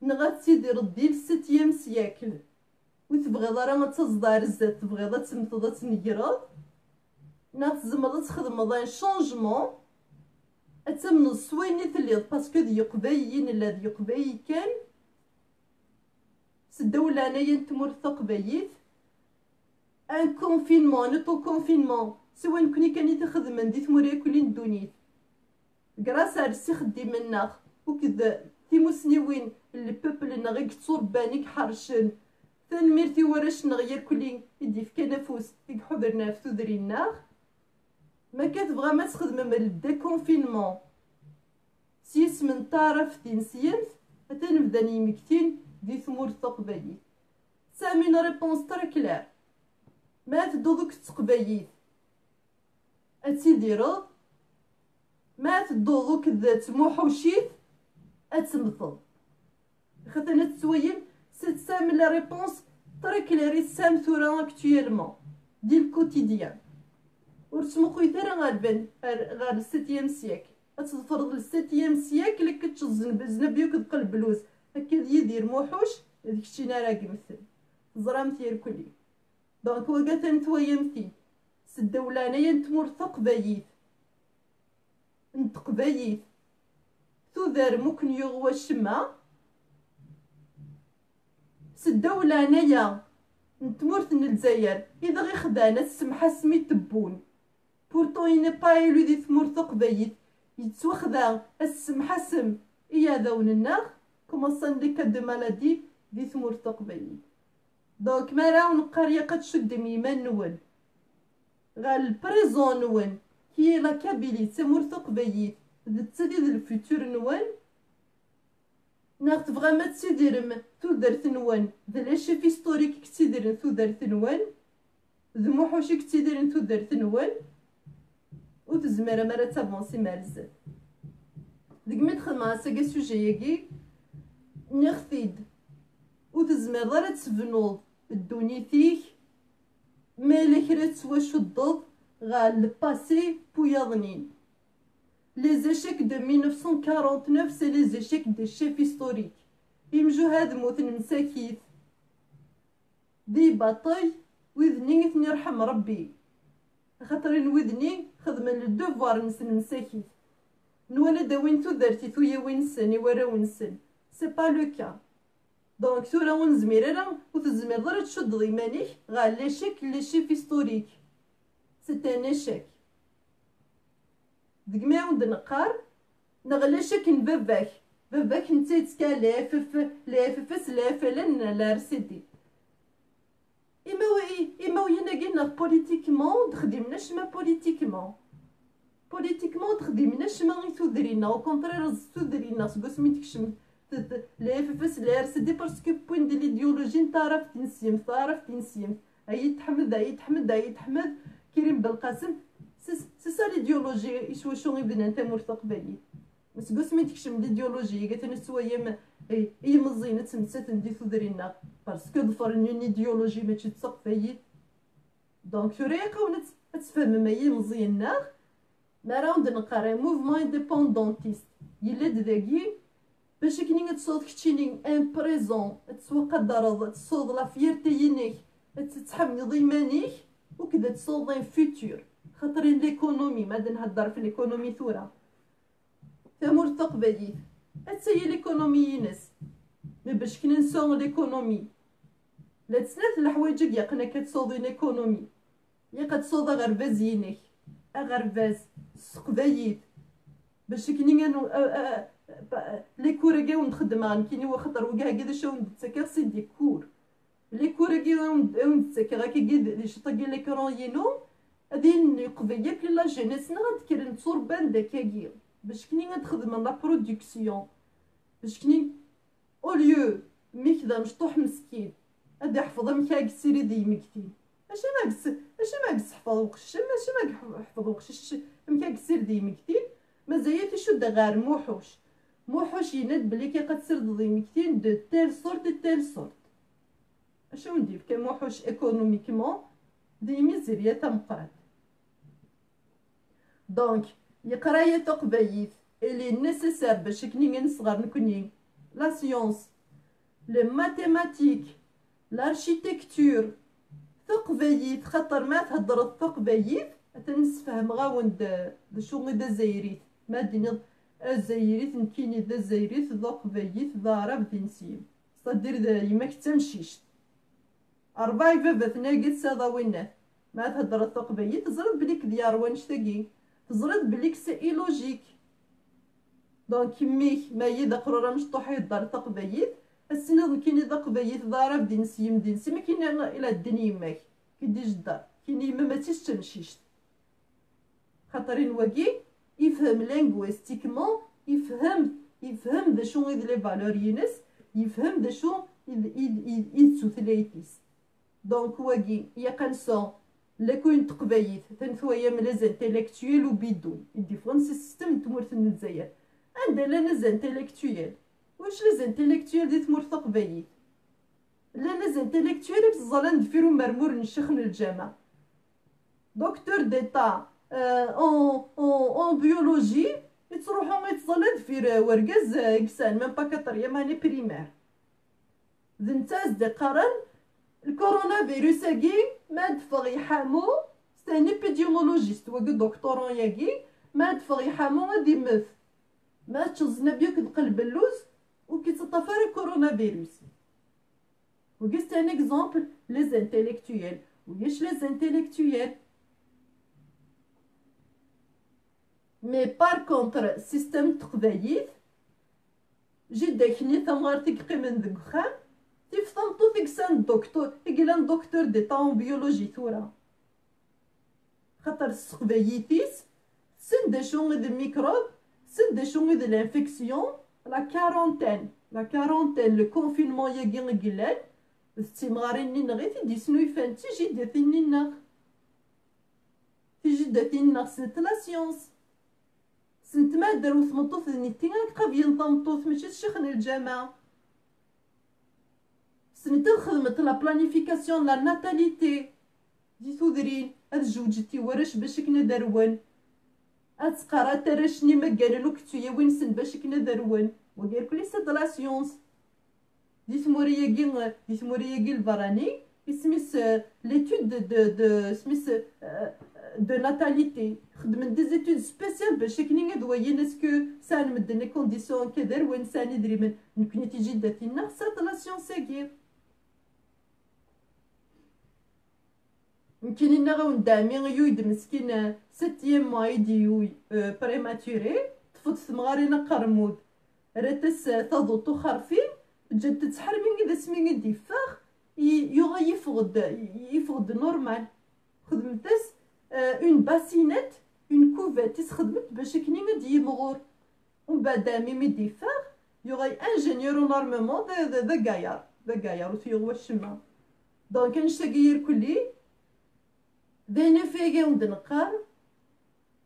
نغا تسيدي ردي الستيام سياكل وتبغي راه ما تصدار الزات تبغي تمتض تنقرض نا تزمض تخدم ضاين شونجمون اتمن الصويني تليض باسكو ذي قبايين لا ذي قباي كان سدولة انايا نتمر ثقبايت ان كونفينمون نوتو كونفينمون سواء كوني كاني تخدم ندي ثموريا كلين دونيت كراس عرسي خدي مناخ وكذا تيموسنيوين اللي بيبل نغي كتصور بانيك حرشن تنميرتي وراش نغير كلين يدي في كنفوس يحضرنا في ثدريناخ ما كتبغى ما تخدم من الديكونفينمون سيس من طرف تنسيمت حتى نبدا نيمكتين دي ثمور ثقبايت. سامين ريبونس تري كلير. ما تدوك تقبايت اتيديرو ما تدوك ذات موحوشيت اتمثل خاطر انا تسويم سام لا ريبونس تري كلير سام ثورا اكطويلمون دي الكوتيديان ورسمو خويا راه غالبان غير السيتيام سياكل تفرض السيتيام سياكل اللي كتشزن بزنبيو كتقلب بلوز هكا يدير موحوش هذيك الشي راه كيمثل زرامتي الكلي. دونك وقت نتويمتي الدولة انايا نتمر ثقبايت نتقبايت تودار ممكن يغوى الشما الدولة انايا نتمرت الجزائر اذا غي خدانا السمحة سمي تبون بورتو يني با يلو دي تمر ثقبايت يتوخدا السمحة سم ايا ذون الناغ كومونسان دي كا دو مالادي دي تمر ثقبايت. دونك ما راهو نقاريا قتشد ميمان نول غال البريزون نول كي لا كابيلي تمر ثقبايت تسديد الفيتور نول ناغ تبغى ما تسيديرم تودرت نول ذا لي شيف هيستوريك كتيديرن تودرت نول ذا موحوشي كتيديرن تودرت نول وتزمر مرا تافونسي مالزات ديك مي تخدم ساكا سوجياكي نخفيد وتزمر راه تسفنوض الدونيتيك مالك راه تواشدض غا الباسي بوياضنين. لي زيشيك دو 1949 سي لي زيشيك دي شيف هيستوريك يمجو هاد موثن مساكيت دي باطاي وذني يرحم ربي خاطر وذني خدم الدوفوار نسن مساكيت نوانا داوين تودرتي تويا وين سن ورا وين سن سي با لو كا. دونك ثورا ونزمير انا وتزمير ضرا تشد ضيمانيك غا ليشيك لي شيف هيستوريك سي ان ايشيك. ديك ما عاود نقار نغلا شك باباك نتا يتكا لافف لافلن لا رسيدي اما وينا قلنا بوليتيكمون تخدمناش ما بوليتيكمون تخدمناش ما غي تودرينا او كونطرير تودرينا سكو سميتكشم لافف لا رسيدي باسكو بوين دي ليديولوجي نتعرف تنسيم اي تحمد كريم بالقاسم سي سا ليديولوجي يشوشو غي بنا نتا مرتقبالي مسكوس مي تكشم ليديولوجي قالت انا سوايا اي مزينه تمسات ندي ثدرينا باسكو ظفر اون ايديولوجي ماشي تسقفيت دونك ثوريقه ونت تفهم ما هي مزينه ما راود نقرا موفمون انديبوندونتيست يلد ذاكي باش كني تصوض كتشيني ان بريزون تسوق قدر تصوض لا فيرتي ينيك تتحمل ضيمانيك وكذا تصوض ان فيتور خاطر ليكونومي ما نهضر في ليكونومي ثورة ثمور تقبلي هاتساهي ليكونومي ينس مي باش كنا نسوغ ليكونومي لا تسنات الحوايج يقنا كتصوضي ليكونومي قد تصوض غير فاز ينيك غير فاز سقبايت باش كني لي كور كاع ونخدم كيني وخطر وكاع كذا شو نتسكر سي دي كور لي كور كاع ونتسكر كي لي شطاكي ليكرون ينو هادين يقضي بلي لا جينيس غنذكر نتصور بان داكاكي باش كني غنخدم لا برودكسيون باش كني اوليو ميكدا مشطوح مسكين هادي حفظ مكاك سيري دي مكتين ماشي ما قص حفظ وقش ماشي ما حفظ وقش مكاك سير دي مكتين مزايا تشد غير موحوش يند بلي كي قد سرد ضيمكتين دو تيل سورت اشنو ندير كموحوش ايكونوميكمون دي ميزيريا تمقرات دونك يقرايا تقبايث اللي نيسيسير باش كني نصغر نكوني لا سيونس لي ماتيماتيك لارشيتكتور تقبايث خاطر ما تهضر التقبايث تنسفهم غاوند شو غدا زايريت ما ديني الزايريت نكيني ذا الزايريت ذا قبايث ذا عرب دي نسيم صدير ذا يماك تمشيش أربعة بابات ناقد سادا وينات ما تهضر التقبايث تزرد بليك ديار وانشتاقي تزرد بليك سي لوجيك دونك ميك ما يدا قرورة مشطوح يهضر التقبايث السنة كيني ذا قبايث ذا عرب دي نسيم ما كيني إلى الدنيا يماك كيدي جدار كيني ما تيش تمشيش خاطرين واقي يفهم لينغويستيكمون يفهم دا شو غيد لي فالور ينس يفهم دا شو يتسوثليتيس دونك واقي يقنصو لكون تقبايث تنثويا من ليزانتيليكتويل و بدون الديفرنس سيستم تمورت الجزائر عندنا لا ليزانتيليكتويل واش ليزانتيليكتويل دي تمورت تقبايث لا ليزانتيليكتويل بزالا ندفيرو مرمور نشخ من الجامعة دكتور ديتا اون بيولوجي يتروحو يتصلد في ورقاز كسان ميم با كطريا ماني بريمير ذنتاز دي قرن الكورونا فيروس اكي ما دفغ يحامو ستاني بيديولوجيست وكي دكتورون ياكي ما دفغ يحامو غادي مث ما تشزنا بيوك القلب اللوز وكي تطفر الكورونا فيروس وكي ستاني اكزومبل لي زانتيليكتويل ويش لي زانتيليكتويل مي بار كونتر سيستم تقبايث جي داكني ثمغارتك قيمن ذك خام تفطمطو تكسان دكتور إقلان دكتور دي طاون بيولوجي ثورا خاطر السقبايثيس سن دا شو غيد الميكروب سن دا شو غيد الانفكسيون لا كارونتين لو كونفينمون ياكي قلال استمغارين نغي تيدي سنو يفان تيجي داثيني نغ تيجي داثيني نغ سنت لا سيونس سنت ما دارو ثمنطوث نيتين قابين ثمنطوث ماشي تشخن الجامعة سنت خدمت لا بلانيفيكاسيون لا ناتاليتي دي ثودرين هاد جوجتي ورش باش كنا دروان هاد سقارا ترشني ما قالو كتويا وين سن باش كنا دروان وقال كلي سد لا سيونس دي ثموريا الفراني اسميس ليتود دو سميس دو ناتاليتي خدمت دي زيتود سبيسيال باش كني غدوين اسكو سان مدني كونديسيون كدار وين ساني دريمن نكوني تيجي داتينا خصات لا سيونس كير يمكن إننا غندامي يويد مسكين 7 ماي ديوي بريماتوري تفوت ثمغارينا قرمود راتس تضوطو خرفين جات تتحرمين إذا سمين ديفاخ يوغا يفغد نورمال خدمتس اون باسينات اون كوفاتيس خدمت باش كني غادي يمغور ومن بعد ميمي ديفاخ يوغا انجينيور نورمالمون ذا كايار وثيغ الشما دونك نشتاقير كلي بين فيغي وندنقار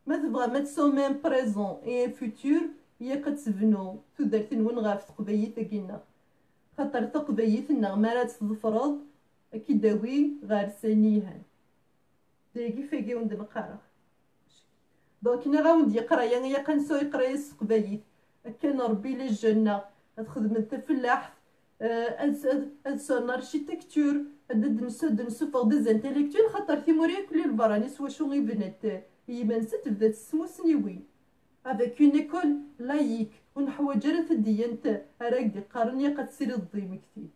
ما تبغى ما تسومين بريزون اي فوتور هي كتبنو تودرت نون غاف تقبيت كينا خاطر تقبيتنا ما راه تظفرض كي داوي غير سنيها داكي فيكي وند نقرا دونك انا غاوند يقرا يا كنسو يقرا يسقبيت كان ربي لي جنة تخدم انت فلاح سون اركيتكتور دنسو فوق دي زانتيليكتوال خاطر تيموريا كل البراني سوا شو غي بنات يمنست تبدا تسمو سنيوين افيك اون ايكول لايك ونحواج راه تدينت راك دي قارني قد سير الضيمكتي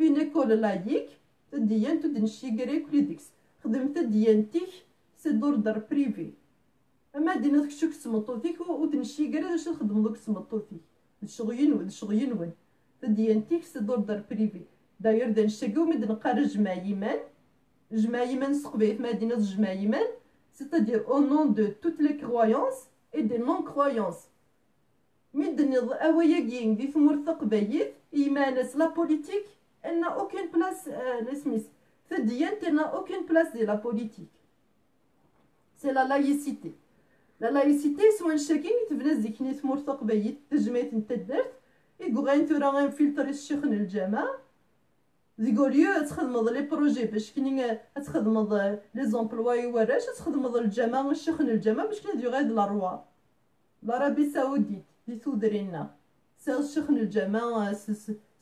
اون ايكول لايك تدينت دنشي كري كل ديكس خدمت ديانتيك سي دوردر بريفي اما دينك شوك سمطوتيك ودنشي كري واش تخدم دوك سمطوتيك الشغيين وين تديانتيك سي دوردر بريفي داير دنشيكو مد نقار جمايمان سقبيت مدينة جمايمان c'est-à-dire au nom de toutes les croyances et des non-croyances مدن أوياكين دي ثمور ثقبيت إيمانس لا بوليتيك elle n'a aucune place لسميس فديانت elle n'a aucune place de la politique c'est la laïcité la laïcité سوان شاكين تبنى زيكني ثمور ثقبيت تجمعت نتا درت يقغين تورا غنفلتري الشيخ الجامع يقول يو تخدمض لي بروجي باش كني تخدمض لي زومبلواي وراش تخدمض الجامع الشيخ الجامع باش كنديو غير لا روا العربي سعودي دي تودرينا سير الشيخ الجامع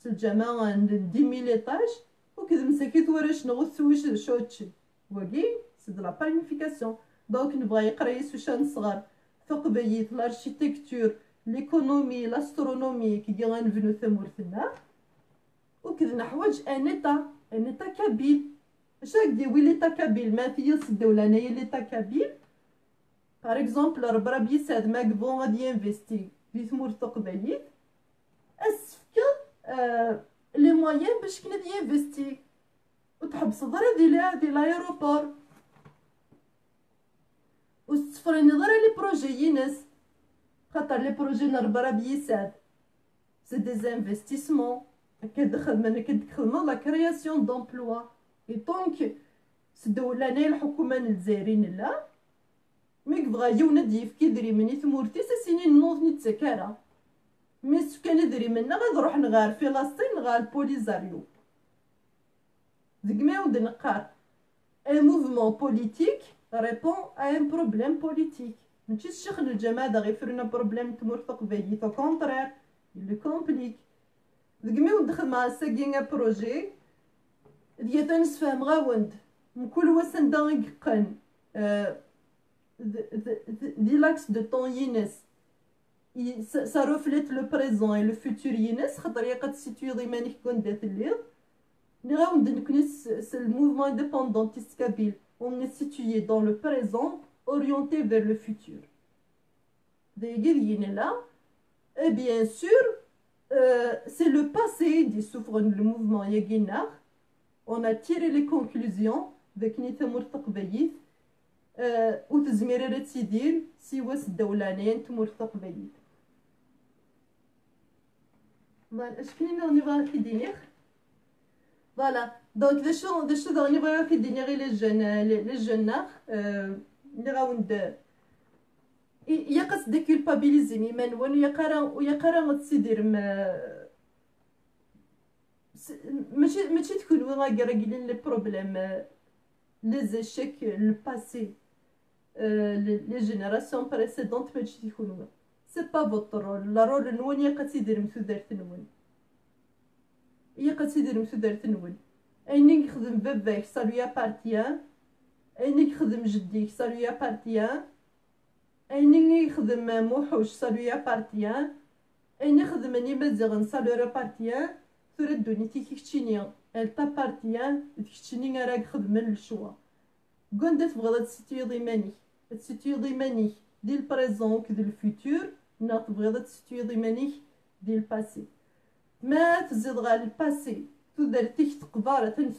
الجامع 10000 ايطاج وكذا مساكيت وراش نغوث شوتشي واكي سي دو لا بلانيفيكاسيون دونك نبغى يقرا يسوشان صغار فوق بيت الاركيتكتور ليكونومي لاسترونومي كي غنبنو ثمورتنا وكذا نحوج ان ايتا كابيل شاك دي وي ليتا كابيل ما في الدوله انايا ليتا كابيل باغ اكزومبل ربرا بيساد ماكبون غادي ينفيستي في ثمور تقبيليت اسفك لي مويان باش كنا دي ينفيستي وتحبس ضرا دي لايروبور وستفرني ضرا لي بروجي ينس خاطر لي بروجي ربرا بيساد سي دي انفستيسمون كتخدم لا كرياسيون دومبلوا اي دونك الدوله نايا الحكومه الجزائريين لا ميك بغا يوند يفكي دري مني ثمورتي سنين نوض نتسكارا ميس كان دري منا غنروح نغار فلسطين نغار بوليزاريو ديك ما يود نقار ان موفمون بوليتيك ريبون ا ان بروبليم بوليتيك ماشي الشيخ الجماعه دا غيفرنا بروبليم تمرتق بيي تو كونترير لو كومبليك ديك ما يود دخل مع ساكينغا بروجي ديال تنسفهم غاوند من كل وسن دا يقن دي لاكس دو طون ينس ça reflète le présent et le futur ينس خاطر يقد سيتوي ضمانك كون دات الليل ني غاوند نكوني سي الموفمون انديبوندونتيست كابيل on est situé dans le présent orienté vers le futur داير ينلا et bien sûr c'est le passé du souffre le mouvement ياكينا on a tiré les conclusions ذاك نيتا مرتق بيت وتزمير راه تيدير سواس الدولانين تمرتق بيت فوالا اش كاين راني بغا في دينيغ فوالا دونك داشو راني بغا في دينيغ لي جون اللي غاوند يا قصدي كولبابيليزيني من وين يا قرا غتسيدير ماشي تكون وين غاكرا لي بروبليم les échecs le passé les générations précédentes ماشي تكونوا c'est pas votre rôle la rôle نون يا قتيدير مسودرت نون يا قتيدير مسودرت نون اينك يخدم باباك سالو بارتيان اينك يخدم جديك سالو بارتيان اينك يخدم موحوش سالو بارتيان اين يخدم اني مزيغن سالو بارتيان ترد دونيتي كيكتشينيا elle t'appartient تكتشيني راك خدمة للشوا كون تبغي تستيو ضيماني تستيو ضيماني ديال البريزون كديال الفيتور نا تبغي تستيو ضيماني ديال الباسي ما تزيد غير الباسي تدرتيك تقبارة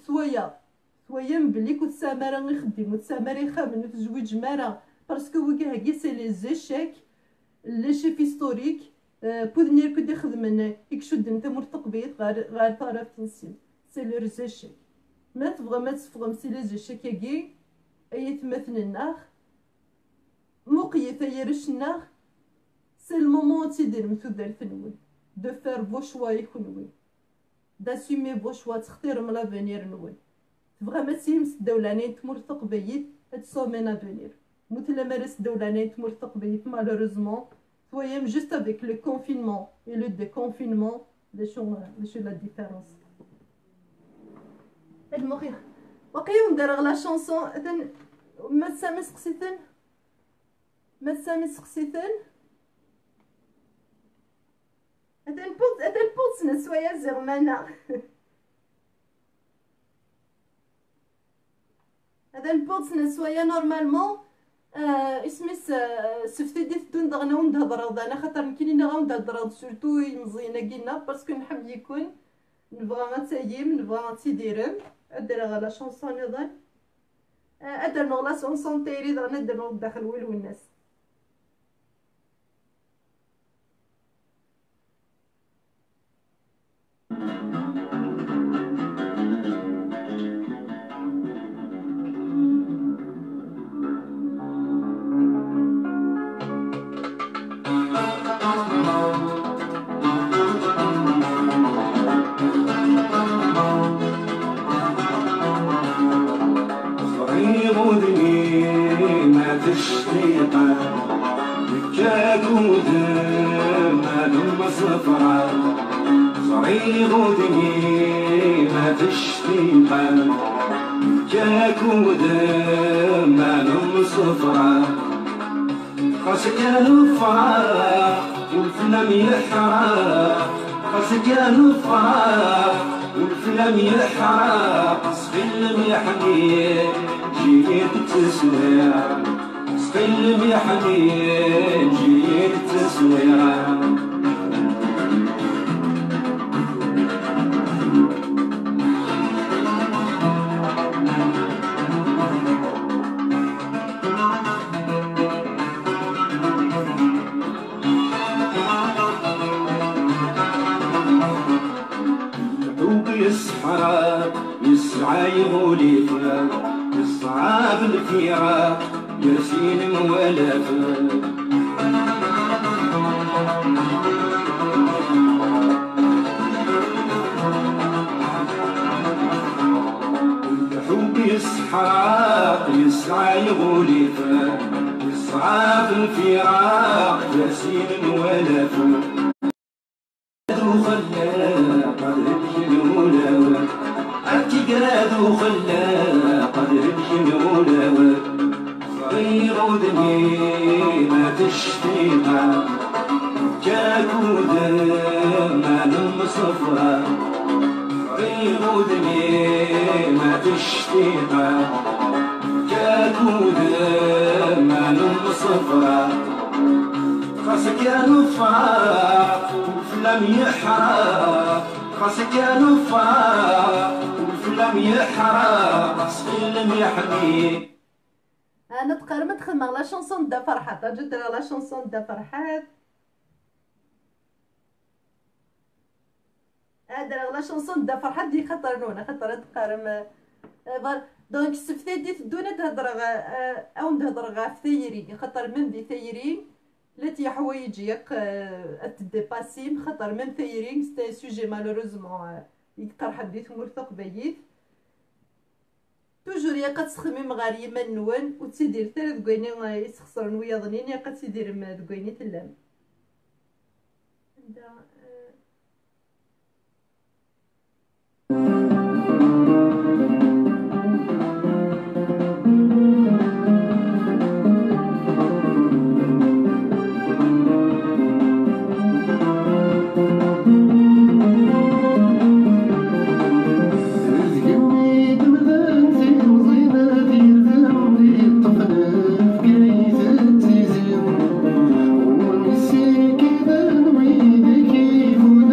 سوايا مبلي كنت سامرا نخدم وتسامرا يخمم وتزوج مرا باسكو وكا هكي سي لي زيشيك لي شيف هيستوريك بودنير كدي خدمنا يكشد انت مرتقبيت غير طرف تنسيم سي لو زيشيك ما تبغى ما تفغم سي لي زيشيك كي اي تمثل الناخ مقيت يرش الناخ سي المومون تيدير متودرت نون دو فير فو شوا يكونوي داسومي فو شوا تختار من لافونير نون تبغى ما تيمس دولانين تمرتق بيت هاد سومين افونير مثل مارس دولانين تمرتق بيت مالوروزمون تويام جوست افيك لو كونفينمون اي لو ديكونفينمون شو لا ديفيرونس هاد مخي وقيوم دار لا شونسون اذن ما تسامي سقسيتن ما تسامي سقسيتن هذا البوت نسويا زغمانة هذا البوت نسويا نورمالمون اسميس سفتي ديت دون دغنا وندهضر انا خاطر يمكن لنا غندهضر سورتو مزيانه كينا باسكو نحب يكون نبغى ما تايم نبغى ما تيديرم ادير لا شونسون نضل ادير نو لا شونسون تيري دغنا ندير داخل ويل والناس تشتيقه دكاك ودم هلم صفرة صريغ ودني ما تشتيقه دكاك ودم هلم صفرة خاصك يا الفراق والفلم يحرق خاصك يا الفراق والفلم يحرق صغير يحني جيت تسويع صغير يحني جيت تسويع يسعى يغولي يصعب الفراق يرسين موالف الحب يسحاق يسعى يغولي يصعب الفراق يرسين موالف قادو خلا قدر الجنون صغير ودني ما تشتيقه جاكو دما المصفرة صغير ودني ما تشتيقه جاكو دما المصفرة خاصك يا نفاق وفلم يحرق خاصك يا نفاق لم يحرق صغير لم يحمي انا تقرر ما تخدم لا شونسون دا فرحات جد لا شونسون دا فرحات هذا لا شونسون دا فرحات دي خطر نونا خطر تقرر دونك سفتي دي تدونا تهضر او نهضر غا في ثيري خطر من دي ثيري لاتي حوايج ياك تديباسي خطر من ثيري سي سوجي مالوروزمون يقدر حد يتمرثق بيت توجور يا قد تخمم غير يما نون وتيدير حتى دكويني يسخسرن ويا ظنين يا قد تيدير ما دكويني تلام كيف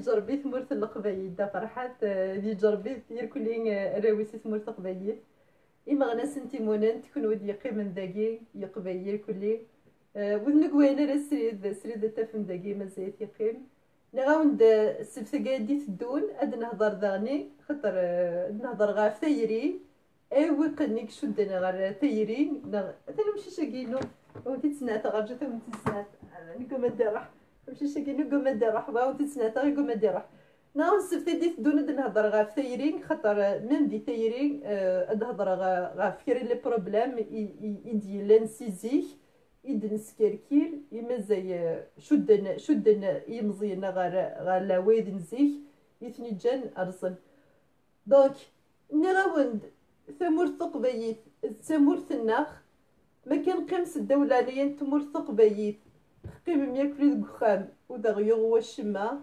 تجربي ثمورة القبايل دا فرحات دي جربي دير كلين راويسي ثمورة القبايل إما غنا سنتيمونان تكون ودي يقيمن داكي يقبايل كلي وذنك وين راه سريد تافن داكي مازال يقيم نغاوند السبسة قادي تدون اد نهضر ذاني خاطر نهضر غا في ثيري ايوا قنيك شدنا غير تيرين انا مشي شاكينو ونتي تسنات غير جات ونتي تسنات نقوم ندير مشي شاكينو نقوم ندير باه ونتي تسنات نقوم ندير ناون سفتي دي دون نهضر غير في تيرين خاطر ميم دي تيرين نهضر غير فكري لي بروبليم يدي لانسيزيك يدن سكركير يمازال شدن يمزينا غير لا ويد نزيك يثني جان ارسل دونك نراوند ثمور ثقبيت ثمور الناخ ما كان قيمس الدولة لين تمور ثقبيت قيم مياكل دقخام ودغيو والشما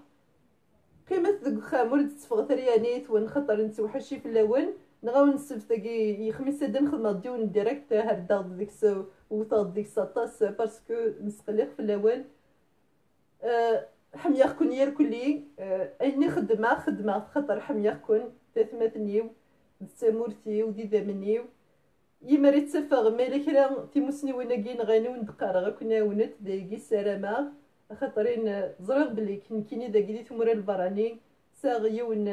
قيمة دقخام ولد تفغ ثريانيت ونخطر نتوحشي في اللون نغاو نسف تاقي يخميس هدا نخدم ديون ديريكت هادا ديك سو وطاد ديك ساطاس باسكو نسقليق في اللون حمياخ كون يركلي ايني خدمة خطر حمياخ كون تثمثنيو تسامورتي ودي ذامنيو يمري تسفغ مالك راه تيموسني وناكين غاني وندقار غا كنا ونت داكي سلامة خاطرين زريغ بلي كيني داكي دي تمور البراني ساغيون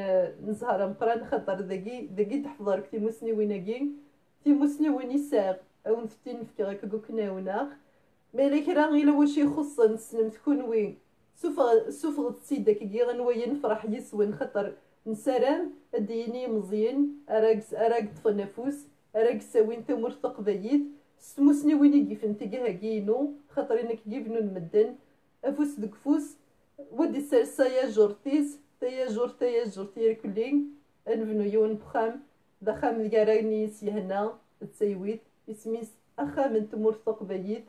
نزهر مقران خاطر داكي تحضرك تيموسني وناكين تيموسني وني ساغ او نفتي نفكي غاك كنا وناخ مالك راه الا واش يخص نسلم تكون وين سوفغ تسيدك كي غنوي نفرح يسون خاطر نسرام اديني مزيان اراك تفنفوس اراك ساوين تمر تقبيت سموسني وين يقفن تيجا كينو خاطر انك جيفنو المدن افوس دكفوس ودي سايا جورتيز تايا جور تير كلين انفنو يون بخام دخام ديالاني سيهنا تسيويت اسميس اخا من تمر تقبيت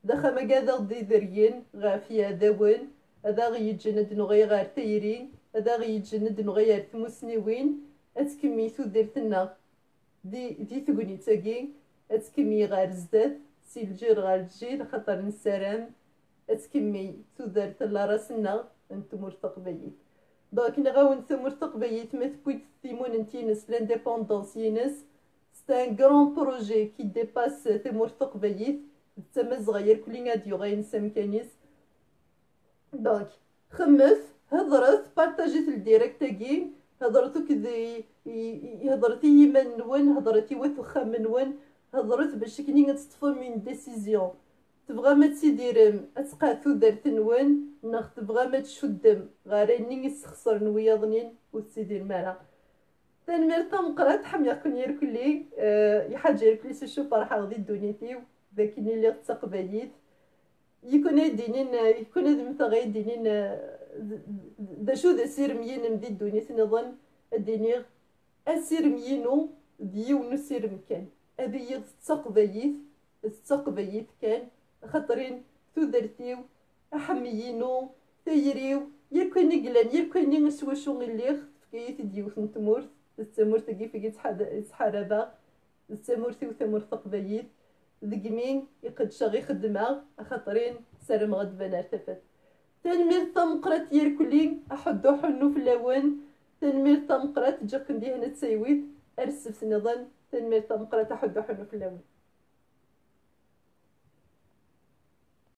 دخام كادا دي دريين غافيا داون هذا غيتجند نغير تيرين هذا غيتجند نغير تموسنيوين اتكمي تودرتنا دي ثقني تاقي اتكمي غير زدات سي الجير غير الجير خاطر نسرام اتكمي تودرت لا راسنا انتم مرتقبيت دونك نغاو نتو مرتقبيت ما تكويت تيمون نتينس لانديبوندونس ينس سي ان غران بروجي كي ديباس تي مرتقبيت تما صغير كلنا ديو غينسى مكانيس دونك خمس هضرت بارطاجيت الديريكت تاعي هضرتو كذي هضرتي يمن نون هضرتي وثخا من نون هضرت باش كني تطفى من ديسيزيون تبغى ما تسيدير اتقاثو دارت نون ناخ تبغى ما تشدم غاريني يسخسر نوياضنين وتسيدير مالا تنمير تمقرات حميا كون يركلي يحاجه يركلي سشو فرحه غدي دونيتيو ذاكني اللي تقبليت يكون يدينين يكون هذا غيدينين دا شو ذا سير مين مدي الدنيا تنظن الدينيغ اسير مينو ديونو سير مكان هذه تسقبيت كان خاطرين تودرتيو احميينو تيريو يكون قلان يكون نسوا شو اللي فكيت ديوث نتمور التمور تجي في تحاربا التمور ثمور تقبيت ذقمين يقد شغي خدمة خاطرين سلام غد بنار تفت تنمير تمقرات يركلين احدو حنو في اللون تنمير تمقرات جاك ندي هنا تسيويت ارسف سنظن تنمير تمقرات احدو حنو في اللون